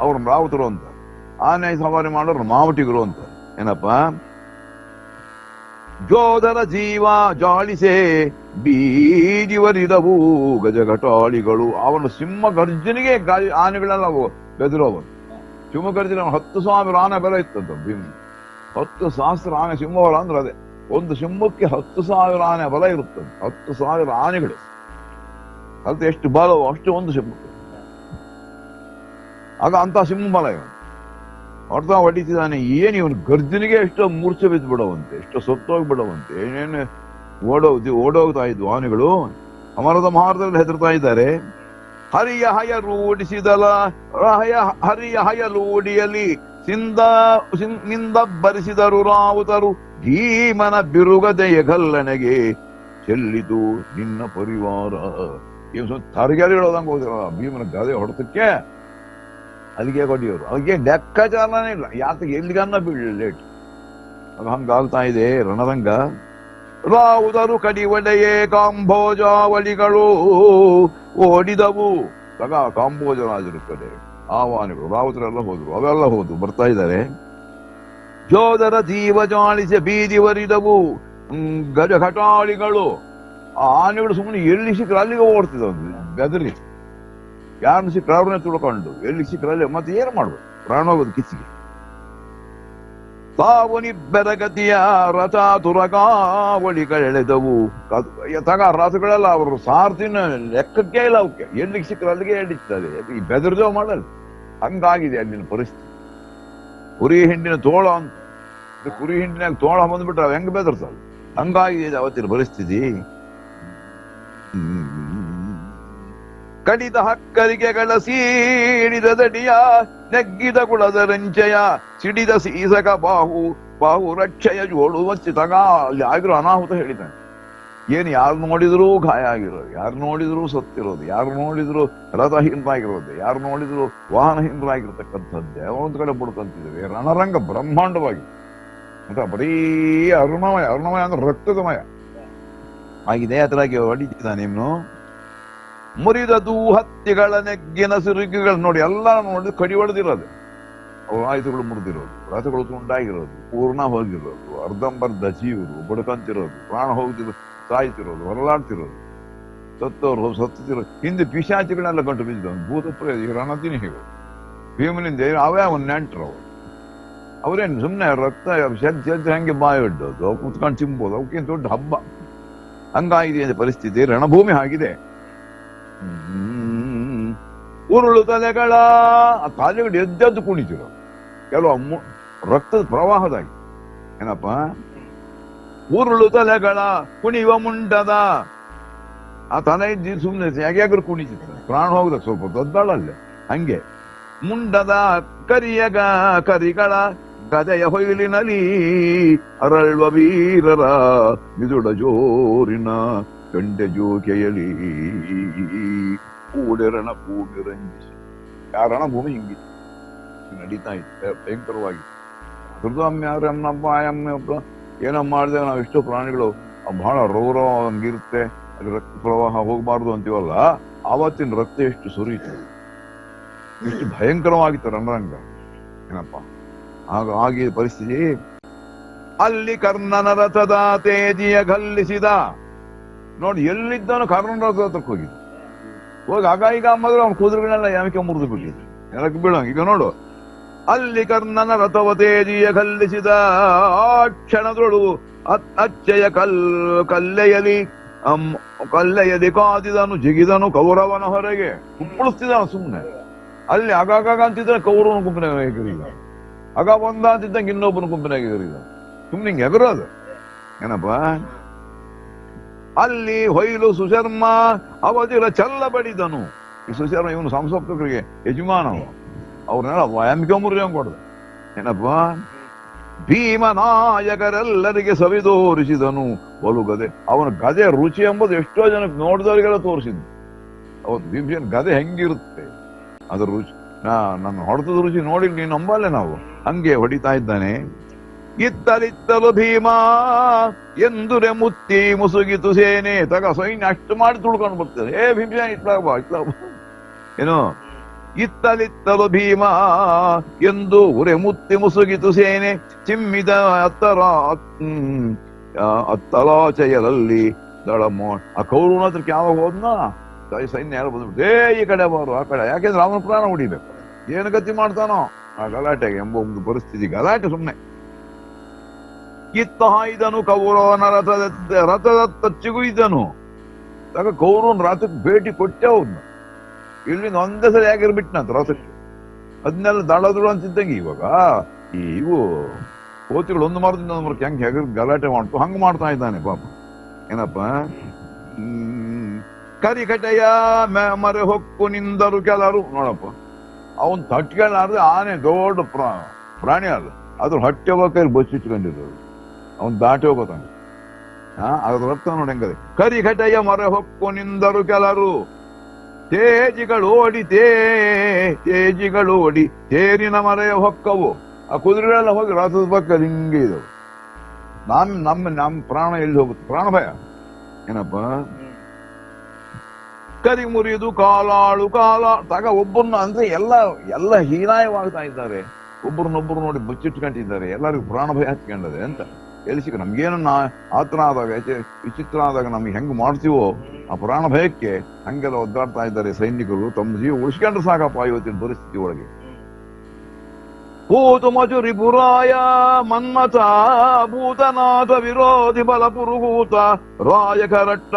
ಅವ್ರನ್ನ ರಾವುತರು ಅಂತ. ಆನೆ ಸವಾರಿ ಮಾಡೋರು ಮಾವಟಿಗರು ಅಂತ. ಏನಪ್ಪ, ಜೋಧರ ಜೀವ ಜಾಳಿಸೆ ಬೀದಿವರಿದವು ಗಜಘಟಾಳಿಗಳು. ಅವನ ಸಿಂಹ ಗರ್ಜನಿಗೆ ಆನೆಗಳೆಲ್ಲ ಬೆದರೋವನು. ಸಿಂಹ ಗರ್ಜನ 10,000 ಆನೆ ಬೆಲೆ ಇತ್ತಂತ ಭೀಮಿ. 10,000 ಆನೆ ಸಿಂಹವರ ಅಂದ್ರೆ ಅದೇ. ಒಂದು ಸಿಂಹಕ್ಕೆ 10,000 ಆನೆ ಬಲ ಇರುತ್ತದೆ. 10,000 ಆನೆಗಳು ಅದು ಎಷ್ಟು ಬಲವೋ ಅಷ್ಟು ಒಂದು ಸಿಂಹಕ್ಕೆ. ಆಗ ಅಂತ ಸಿಂಹ ಬಲ ಇವನು ಹೊಡೆದ ಹೊಡಿತಿದ್ದಾನೆ. ಏನ್ ಇವನು ಗರ್ಜನಿಗೆ ಎಷ್ಟೋ ಮೂರ್ಛೆ ಬಿದ್ದು ಬಿಡವಂತೆ, ಎಷ್ಟೋ ಸತ್ತೋಗಿ ಬಿಡವಂತೆ. ಏನೇನು ಓಡೋಗ್ತಾ ಇದ್ವು ಆನೆಗಳು. ಅಮರದ ಮಹಾರದಲ್ಲಿ ಹೆದರ್ತಾ ಇದ್ದಾರೆ. ಹರಿಯ ಹಯಲೂಡಿಯಲ್ಲಿ ನಿಂದ ಭರಿಸಿದರು ರಾವುತರು. ಭೀಮನ ಬಿರುಗದೆಯ ಗಲ್ಲನೆಗೆ ಚೆಲ್ಲಿತು ನಿನ್ನ ಪರಿವಾರ. ತರಗೇರಿ ಹೇಳೋದಂಗೆ ಹೋದಿರಲ್ಲ ಭೀಮನ ಗದೆ ಹೊಡೆತಕ್ಕೆ. ಅಲ್ಲಿಗೆ ಕೊಡಿಯೋರು ಅಲ್ಲಿಗೆ ಲೆಕ್ಕಾಚಾರನೇ ಇಲ್ಲ. ಯಾತಕ್ಕೆ ಎಲ್ಲಿಗನ್ನ ಬೀಳಲಿ ಲೇಟ್. ಅದು ಹಂಗಾಗ್ತಾ ಇದೆ ರಣರಂಗ. ರಾವುದರು ಕಡಿವಡೆಯೇ ಕಾಂಬೋಜಾವಳಿಗಳು ಓಡಿದವು. ತಗ ಕಾಂಬೋಜ ರಾಜರು ಕಡೆ ಆಹ್ವಾನಿಗಳು ರಾವುತರೆಲ್ಲ ಹೋದ್ರು, ಅವೆಲ್ಲ ಹೋದ್ರು ಬರ್ತಾ ಇದ್ದಾರೆ. ಜೋಧರ ಜೀವ ಜಾಳಿಸಿ ಬೀದಿವರಿದವು ಗಜಘಟಾಳಿಗಳು. ಆ ಆನೆಗಳು ಸುಮ್ಮನೆ ಎಲ್ಲಿ ಸಿಕ್ಕರೆ ಅಲ್ಲಿಗೆ ಓಡ್ತಿದ್ದವು ಬೆದರಿ. ಯಾರನ್ನು ಸಿಕ್ಕರೆ ಅವ್ರನ್ನೇ ತುಳ್ಕೊಂಡು ಎಲ್ಲಿ ಸಿಕ್ಕರೆ ಅಲ್ಲಿ ಮತ್ತೆ ಏನು ಮಾಡ್ಬೇಕು, ಪ್ರಾಣ ಹೋಗೋದು ಕಿಚ್ಚಿಗೆ. ತಾವನಿಬ್ಬೆರಗತಿಯ ರಥ ತುರಗಾವಳಿಗಳೆಳೆದವು. ತಗ ರಥಗಳೆಲ್ಲ ಅವರು ಸಾರ್ತಿನ ಲೆಕ್ಕಕ್ಕೆ ಇಲ್ಲ ಅವಕ್ಕೆ. ಎಲ್ಲಿಗೆ ಸಿಕ್ಕರೆ ಅಲ್ಲಿಗೆ ಎಳಿತದೆ. ಈ ಬೆದರ್ಜೋ ಮಾಡಲ್ಲ. ಹಂಗಾಗಿದೆ ಅಲ್ಲಿನ ಪರಿಸ್ಥಿತಿ. ಕುರಿ ಹಿಂಡಿನ ತೋಳ ಅಂತ, ಕುರಿ ಹಿಂಡಿನಾಗ ತೋಳ ಬಂದ್ಬಿಟ್ರೆ ಅವ್ ಹೆಂಗ್ ಬೆದರ್ಸಲ್ಲ. ಹಂಗಾಗಿದೆ ಅವತ್ತಿನ ಪರಿಸ್ಥಿತಿ. ಕಡಿದ ಹಕ್ಕರಿಗೆಗಳ ಸೀಡಿದ ದಡಿಯ ನೆಗ್ಗಿದ ಕುಳದ ರಂಚಯ ಸಿಡಿದ ಸೀಸಕ ಬಾಹು ರಕ್ಷಯ ಜೋಳು ಮಚ್ಚಿ ತಗ. ಅಲ್ಲಿ ಆಗಿರೋ ಅನಾಹುತ ಹೇಳಿದ್ದಾನೆ. ಏನು ಯಾರು ನೋಡಿದ್ರು ಗಾಯ ಆಗಿರೋದು, ಯಾರು ನೋಡಿದ್ರು ಸತ್ತಿರೋದು, ಯಾರು ನೋಡಿದ್ರು ರಥಹೀನರಾಗಿರೋದು, ಯಾರು ನೋಡಿದ್ರು ವಾಹನಹೀನರಾಗಿರ್ತಕ್ಕಂಥದ್ದೇ ಒಂದ್ ಕಡೆ ಬಿಡ್ಕೊಂತಿದ್ದೇವೆ. ರಣರಂಗ ಬ್ರಹ್ಮಾಂಡವಾಗಿ ಅಂತ ಬರೀ ಅರುಣಮಯ ಅಂದ್ರೆ ರಕ್ತದಮಯ ಆಗಿದೆ. ಅದರಾಗಿ ಹೊಡಿತಿದ್ದಾನೆ ಇನ್ನು. ಮುರಿದ ಹತ್ತಿಗಳ ನೆಗ್ಗಿನ ಸಿರುಗಿಗಳು ನೋಡಿ, ಎಲ್ಲ ನೋಡಿ ಕಡಿ ಹೊಡೆದಿರೋದು. ಅವು ಆಯುಧಗಳು ಮುರಿದಿರೋದು, ರಥಗಳು ತುಂಡಾಗಿರೋದು, ಪೂರ್ಣ ಹೋಗಿರೋದು, ಅರ್ಧಂಬರ್ಧ ಜೀವರು ಬಡ್ಕಂತಿರೋದು, ಪ್ರಾಣ ಹೋಗ್ತಿರೋದು, ಸಾಯ್ತಿರೋದು, ಹೊರಲಾಡ್ತಿರೋದು, ಸತ್ತುತ್ತಿರೋದು. ಹಿಂದೆ ಪಿಶಾಚಿಗಳೆಲ್ಲ ಗಂಟು ಬಿದ್ದಿದ್ದವು. ಭೂತ ಪ್ರೇತ ರಣದಿನಿಗಳು ಭೀಮನಿಂದ ಅವೇ ಅವನ್ ನೆಂಟ್ರು. ಅವ್ರೇನು ಸುಮ್ಮನೆ ರಕ್ತ ಸೆದ್ದು ಹಂಗೆ ಬಾಯಿ ಇಡ್ಡೋದು, ಕುತ್ಕೊಂಡು ಚಿಂಬೋದು. ಅವಕ್ಕೇನು ದೊಡ್ಡ ಹಬ್ಬ. ಹಂಗಾಗಿದೆ ಪರಿಸ್ಥಿತಿ. ರಣಭೂಮಿ ಆಗಿದೆ. ಉರುಳು ತಲೆಗಳ ತಲೆಗಳು ಎದ್ದೆದ್ದು ಕುಣಿತಿರೋ ಕೆಲವು ರಕ್ತದ ಪ್ರವಾಹದಾಗಿ. ಏನಪ್ಪ, ಉರುಳು ತಲೆಗಳ ಕುಣಿಯುವ ಮುಂಡದ ಆ ತಲೆ ಇದ್ದು ಸುಮ್ಮನೆ ಯಾಗ್ಯಾಗ್ರು ಕುಣಿತಿತ್ತು. ಪ್ರಾಣ ಹೋಗದ ಸ್ವಲ್ಪ ದೊಡ್ಡಳಲ್ಲೇ ಹಂಗೆ. ಮುಂಡದ ಕರಿಗಳ ಗದೆಯ ಹೊಯ್ಲಿನಲ್ಲಿ ಅರಳುವ ವೀರರ ಮಿದುಡ ಜೋರಿನ ಗಂಡೆ ಜೋಕೆಯಲಿ ಕೂಡೆರಣ ಭೂಮಿ ರಂಜಿಸಿ. ಯಾರಣ ಭೂಮಿ ಹಿಂಗಿತ್ತು ನಡೀತಾ ಇತ್ತು ಭಯಂಕರವಾಗಿ. ದುರ್ಗಮ್ಯ ಏನೋ ಮಾಡಿದೆ ನಾವು. ಎಷ್ಟೋ ಪ್ರಾಣಿಗಳು ಬಹಳ ರೋಗ ಹಂಗಿರುತ್ತೆ, ಅಲ್ಲಿ ರಕ್ತ ಪ್ರವಾಹ ಹೋಗಬಾರ್ದು ಅಂತೀವಲ್ಲ. ಆವತ್ತಿನ ರಕ್ತ ಎಷ್ಟು ಸುರಿಯಿತು, ಎಷ್ಟು ಭಯಂಕರವಾಗಿತ್ತು ರಣರಂಗ. ಏನಪ್ಪ ಆಗಿದ ಪರಿಸ್ಥಿತಿ. ಅಲ್ಲಿ ಕರ್ಣನ ರಥದ ತೇಜಿಯ ಗಲ್ಲಿಸಿದ ನೋಡಿ. ಎಲ್ಲಿದ್ದಾನು ಕರ್ಣನ ರಥದ ಹತ್ರಕ್ಕೆ ಹೋಗಿದ್ದು. ಹೋಗಿ ಆಗ ಈಗ ಅಂಬಾದ್ರೆ ಅವ್ನ ಕುದುರೆಗಳೆಲ್ಲ ಯಾಕೆ ಮುರಿದು ಬಿಟ್ಟಿದ್ರು, ನೆಲಕ್ಕೆ ಬೀಳಂಗ. ಈಗ ನೋಡು, ಅಲ್ಲಿ ಕರ್ಣನ ರಥವತೇಜಿಯ ಕಲ್ಲಿಸಿದ ಆ ಕ್ಷಣದೊಳು ಅಚ್ಚಯ ಕಲ್ಲೆಯಲಿ ಕಾದಿದನು, ಜಿಗಿದನು ಕೌರವನ ಹೊರಗೆ. ಕುಪ್ಪಳಿಸ್ತಿದ್ದಾನು ಸುಮ್ಮನೆ. ಅಲ್ಲಿ ಆಗಾಗ ಅಂತಿದ್ರೆ ಕೌರವನ ಗುಂಪಿನಾಗ ಎಗರಿದ, ಆಗ ಒಂದ ಅಂತಿದ್ದಂಗೆ ಇನ್ನೊಬ್ಬನ ಗುಂಪಿನಾಗ ಎಗರಿದ. ಸುಮ್ಮನೆ ಹಿಂಗೆ ಎಗರೋದು ಏನಪ್ಪ. ಅಲ್ಲಿ ಹೊಯ್ಲು ಸುಶರ್ಮ ಅವಧಿರ ಚಲ್ಲ ಬಡಿದನು. ಈ ಸುಶರ್ಮ ಇವನು ಸಂಸಪ್ತಕರಿಗೆ ಯಜಮಾನವ, ಅವ್ರನ್ನೆಲ್ಲ ವ್ಯಾಮಿಕಮುರ್ಯ ಕೊಡ್ದ ಏನಪ್ಪ. ಭೀಮನಾಯಕರೆಲ್ಲರಿಗೆ ಸವಿದೋರಿಸಿದನು ಒಲು ಗದೆ. ಅವನ ಗದೆ ರುಚಿ ಎಂಬುದು ಎಷ್ಟೋ ಜನಕ್ಕೆ ನೋಡಿದವರಿಗೆಲ್ಲ ತೋರಿಸಿದ್ನು. ಅವತ್ತು ಭೀಮಸೇನ ಗದೆ ಹೆಂಗಿರುತ್ತೆ ಅದ್ರ ರುಚಿ, ನನ್ನ ಹೊಡೆತದ ರುಚಿ ನೋಡಿ ನೀನು ನಂಬಲ್ಲೇ ನಾವು. ಹಂಗೆ ಹೊಡಿತಾ ಇದ್ದಾನೆ. ಇತ್ತಲಿತ್ತಲು ಭೀಮ ಎಂದುರೆ ಮುತ್ತಿ ಮುಸುಗಿತು ಸೇನೆ. ತಗ ಸೈನ್ಯ ಅಷ್ಟು ಮಾಡಿ ತುಳ್ಕೊಂಡು ಬರ್ತದೆ. ಭೀಮಸೇನ ಇತ್ಲಾಗ ಬಾ ಏನು. ಇತ್ತಲಿತ್ತಲು ಭೀಮ ಎಂದು ಉರೆ ಮುತ್ತಿ ಮುಸುಗಿತು ಸೇನೆ. ಚಿಮ್ಮಿದ ಅತ್ತಲಾಚೆಯರಲ್ಲಿ ದಳಮೋ. ಆ ಕೌರವನ ಹತ್ರಕ್ಕೆ ಯಾವಾಗ ಹೋದ್ನಾ ಸೈನ್ಯ ಯಾರು ಬಂದ್ಬಿಟ್ಟು ಈ ಕಡೆ ಬಾರು ಆ ಕಡೆ, ಯಾಕೆಂದ್ರೆ ಅವನ ಪ್ರಾಣ ಹೊಡಿಬೇಕು. ಏನು ಗತಿ ಮಾಡ್ತಾನೋ ಆ ಗಲಾಟೆಗೆ ಎಂಬ ಒಂದು ಪರಿಸ್ಥಿತಿ. ಗಲಾಟೆ ಸುಮ್ಮನೆ. ಇತ್ತ ಹಾಯ್ದನು ಕೌರವನ ರಥದತ್ತ ಚಿಗುಯ್ದನು. ಆಗ ಕೌರವನ ರಥಕ್ಕೆ ಭೇಟಿ ಕೊಟ್ಟೆ ಹೋದ್ನ. ಇಲ್ಲಿಂದ ಒಂದೇ ಸಲ ಆಗಿರ್ಬಿಟ್ನಂತ ರಥಕ್ಕೆ. ಅದನ್ನೆಲ್ಲ ದಳದುಳು ಅಂತಿದ್ದಂಗೆ ಇವಾಗ ಇವು ಕೋತಿಗಳು ಒಂದು ಮಾರದಿಂದ ಒಂದು ಮಾರಕ್ಕೆ ಹೆಂಗೆ ಹೆಗರ್ ಗಲಾಟೆ ಮಾಡ್ತು ಹಂಗೆ ಮಾಡ್ತಾ ಇದ್ದಾನೆ ಪಾಪ. ಏನಪ್ಪ, ಕರಿಕಟೆಯ ಮರೆ ಹೊಕ್ಕು ನಿಂದರು ಕೆಲರು. ನೋಡಪ್ಪ, ಅವನ್ ತಟ್ಕೊಳ್ಳಾರ್ದೆ ಆನೆ ದೊಡ್ಡ ಪ್ರಾಣಿ ಅಲ್ಲ, ಅದ್ರ ಹೊಟ್ಟೆ ಕೈಲಿ ಬಚ್ಚಿಟ್ಕೊಂಡಿರೋದು, ಅವನ್ ದಾಟಿ ಹೋಗೋತಾನೆ. ಅದ್ರ ಅರ್ಥ ನೋಡಿ ಹೆಂಗದೆ. ಕರಿಕಟೆಯ ಮರೆ ಹೊಕ್ಕು ನಿಂದರು ಕೆಲರು, ತೇಜಿಗಳೋಡಿ ತೇರಿನ ಮರೆಯ ಹೊಕ್ಕವು. ಆ ಕುದುರೆಗಳೆಲ್ಲ ಹೋಗಿ ರಥದ ಪಕ್ಕ ಹಿಂಗೆ ಇದ್ದವು. ನಮ್ಮ ಪ್ರಾಣ ಎಲ್ಲಿ ಹೋಗುತ್ತೆ, ಪ್ರಾಣ ಭಯ ಏನಪ್ಪ. ಕರಿ ಮುರಿದು ಕಾಲಾಳು ತಗ ಒಬ್ಬರನ್ನ ಅಂದ್ರೆ ಎಲ್ಲ ಹೀನಾಯವಾಗ್ತಾ ಇದ್ದಾರೆ. ಒಬ್ಬರನ್ನೊಬ್ಬರು ನೋಡಿ ಬಚ್ಚಿಟ್ಕೊಂಡಿದ್ದಾರೆ. ಎಲ್ಲರಿಗೂ ಪ್ರಾಣ ಭಯ ಹಚ್ಕೊಂಡದೆ ಅಂತ ಎಲ್ಲಿಸಿಕ. ನಮ್ಗೇನ ಆತರ ಆದಾಗ ವಿಚಿತ್ರ ಆದಾಗ ನಮ್ಗೆ ಹೆಂಗ್ ಮಾಡ್ತೀವೋ ಆ ಪ್ರಾಣ ಭಯಕ್ಕೆ ಹಂಗೆಲ್ಲ ಒದ್ದಾಡ್ತಾ ಇದ್ದಾರೆ ಸೈನಿಕರು. ತಮ್ಮ ಜೀವ ಉಳಿಸ್ಕೊಂಡ್ರೆ ಸಾಕಪ್ಪ ಇವತ್ತಿನ ಪರಿಸ್ಥಿತಿ ಒಳಗೆ. ಭೂತು ಮಜುರಿ ಪುರಾಯ ಮನ್ಮಥ ಭೂತನಾಥ ವಿರೋಧಿ ಬಲ ಪುರುಭೂತ ರಾಯಕ ರಟ್ಟ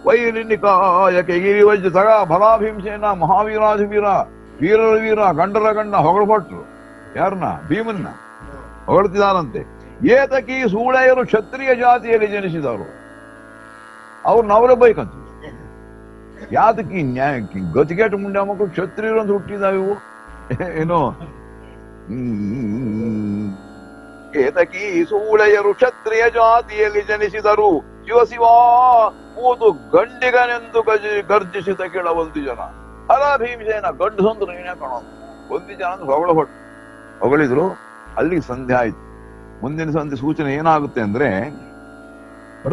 ವೈಲಿನಿಕಾಯಕೆ ಗಿರಿವಜ್ಜ ತಗ ಬಲಾಭೀಂಸೇನ ಮಹಾವೀರಾಧಿವೀರ ವೀರರ ವೀರ ಗಂಡರ ಗಂಡ ಹೊಗಳಪಟ್ರು. ಯಾರನ್ನ? ಭೀಮನ್ನ ಹೊಗಳ್ತಿದಾರಂತೆ. ಏತಕಿ ಸೂಳೆಯರು ಕ್ಷತ್ರಿಯ ಜಾತಿಯಲ್ಲಿ ಜನಿಸಿದವರು. ಅವ್ರನ್ನವರೇ ಬೈಕಂತ. ಯಾತಕಿ ಗತಿಗೆಟ್ಟು ಮುಂಡೆ ಮಕ್ಕಳು ಕ್ಷತ್ರಿಯರು ಅಂತ ಹುಟ್ಟಿದಾವೆ ಇವು ಏನೋ. ಏತಕಿ ಸೂಳೆಯರು ಕ್ಷತ್ರಿಯ ಜಾತಿಯಲ್ಲಿ ಜನಿಸಿದರು. ಶಿವ ಮೂದು ಗಂಡಿಗನೆಂದು ಗರ್ಜಿಸಿದ ಕೆಳ ಒಂದು ಜನ. ಅಲ ಭೀಮಸೇನ ಗಂಡು ಸಂದ್ರು ನೀನೇ ಕಾಣೋದು. ಒಂದು ಜನ ಅಂತ ಹೊಗಳಿದ್ರು. ಅಲ್ಲಿಗೆ ಸಂಧ್ಯೆ ಆಯ್ತು. ಮುಂದಿನ ಸಂಧಿ ಸೂಚನೆ ಏನಾಗುತ್ತೆ ಅಂದ್ರೆ,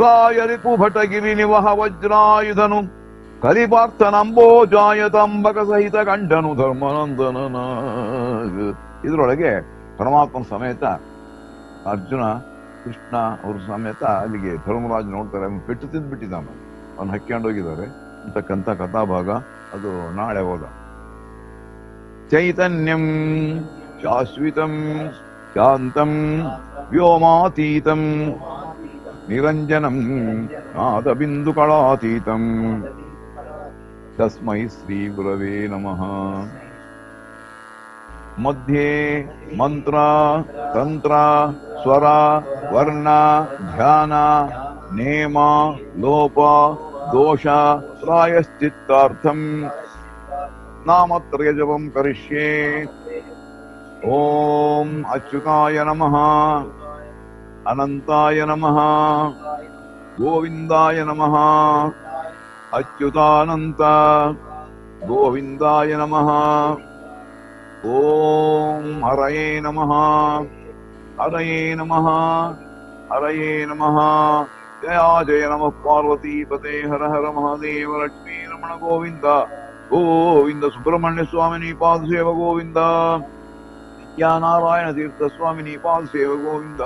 ರಾಯರಿಪು ಭಟಗಿರಿ ನಿವಹ ವಜ್ರಾಯುಧನು ಕಲಿಪಾರ್ಥನಂಬೋಜಾಯತಂಬಕ ಸಹಿತ ಗಂಡನು ಧರ್ಮನಂದನ. ಇದ್ರೊಳಗೆ ಪರಮಾತ್ಮನ ಸಮೇತ ಅರ್ಜುನ ಕೃಷ್ಣ ಅವ್ರ ಸಮೇತ ಅಲ್ಲಿಗೆ ಧರ್ಮರಾಜ್ ನೋಡ್ತಾರೆ. ಅವನು ಪೆಟ್ಟು ತಿಂದ್ಬಿಟ್ಟಿದ್ದಾನ, ಅವನು ಹಕ್ಕೊಂಡೋಗಿದ್ದಾರೆ ಅಂತಕ್ಕಂಥ ಕಥಾಭಾಗ. ಅದು ನಾಳೆ ಹೋದ. ಚೈತನ್ಯಂ ಶಾಶ್ವಿತಂ ಶಾಂತಂ ವ್ಯೋಮಾತೀತಂ ನಿರಂಜನಂ ನಾದಬಿಂದು ಕಳಾತೀತಂ ತಸ್ಮೈ ಶ್ರೀ ಗುರವೇ ನಮಃ. ಮಧ್ಯೆ ಮಂತ್ರ ತಂತ್ರ ಸ್ವರ ವರ್ಣ ಧ್ಯಾನ ನೇಮ ಲೋಪ ದೋಷ ಪ್ರಾಯಶ್ಚಿತ್ತಾರ್ಥಂ ನಾಮತ್ರಯ ಜಪಂ ಕರಿಷ್ಯೆ. ಓಂ ಅಚ್ಯುತಾಯ ನಮಃ, ಅನಂತಾಯ ನಮಃ, ಗೋವಿಂದಾಯ ನಮಃ, ಅಚ್ಯುತಾನಂತ ಗೋವಿಂದಾಯ ನಮಃ. ಓಂ ಹರಯೇ ನಮಃ, ಹರಯೇ ನಮಃ, ಹರಯೇ ನಮಃ. ಜಯ ಜಯ ನಮಃ ಪಾರ್ವತೀಪತೆ. ಹರ ಹರ ಮಹಾದೇವ. ಲಕ್ಷ್ಮೀ ರಮಣ ಗೋವಿಂದ ಗೋವಿಂದ. ಸುಬ್ರಹ್ಮಣ್ಯ ಸ್ವಾಮಿನಿ ಪಾದಸೇವ ಗೋವಿಂದ. ನಾರಾಯಣ ತೀರ್ಥ ಸ್ವಾಮಿನಿ ಪಾದಸೇವ ಗೋವಿಂದ.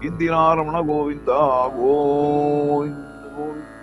ಇಂದಿರಾ ರಮಣ ಗೋವಿಂದ ಗೋವಿಂದ ಗೋವಿಂದ.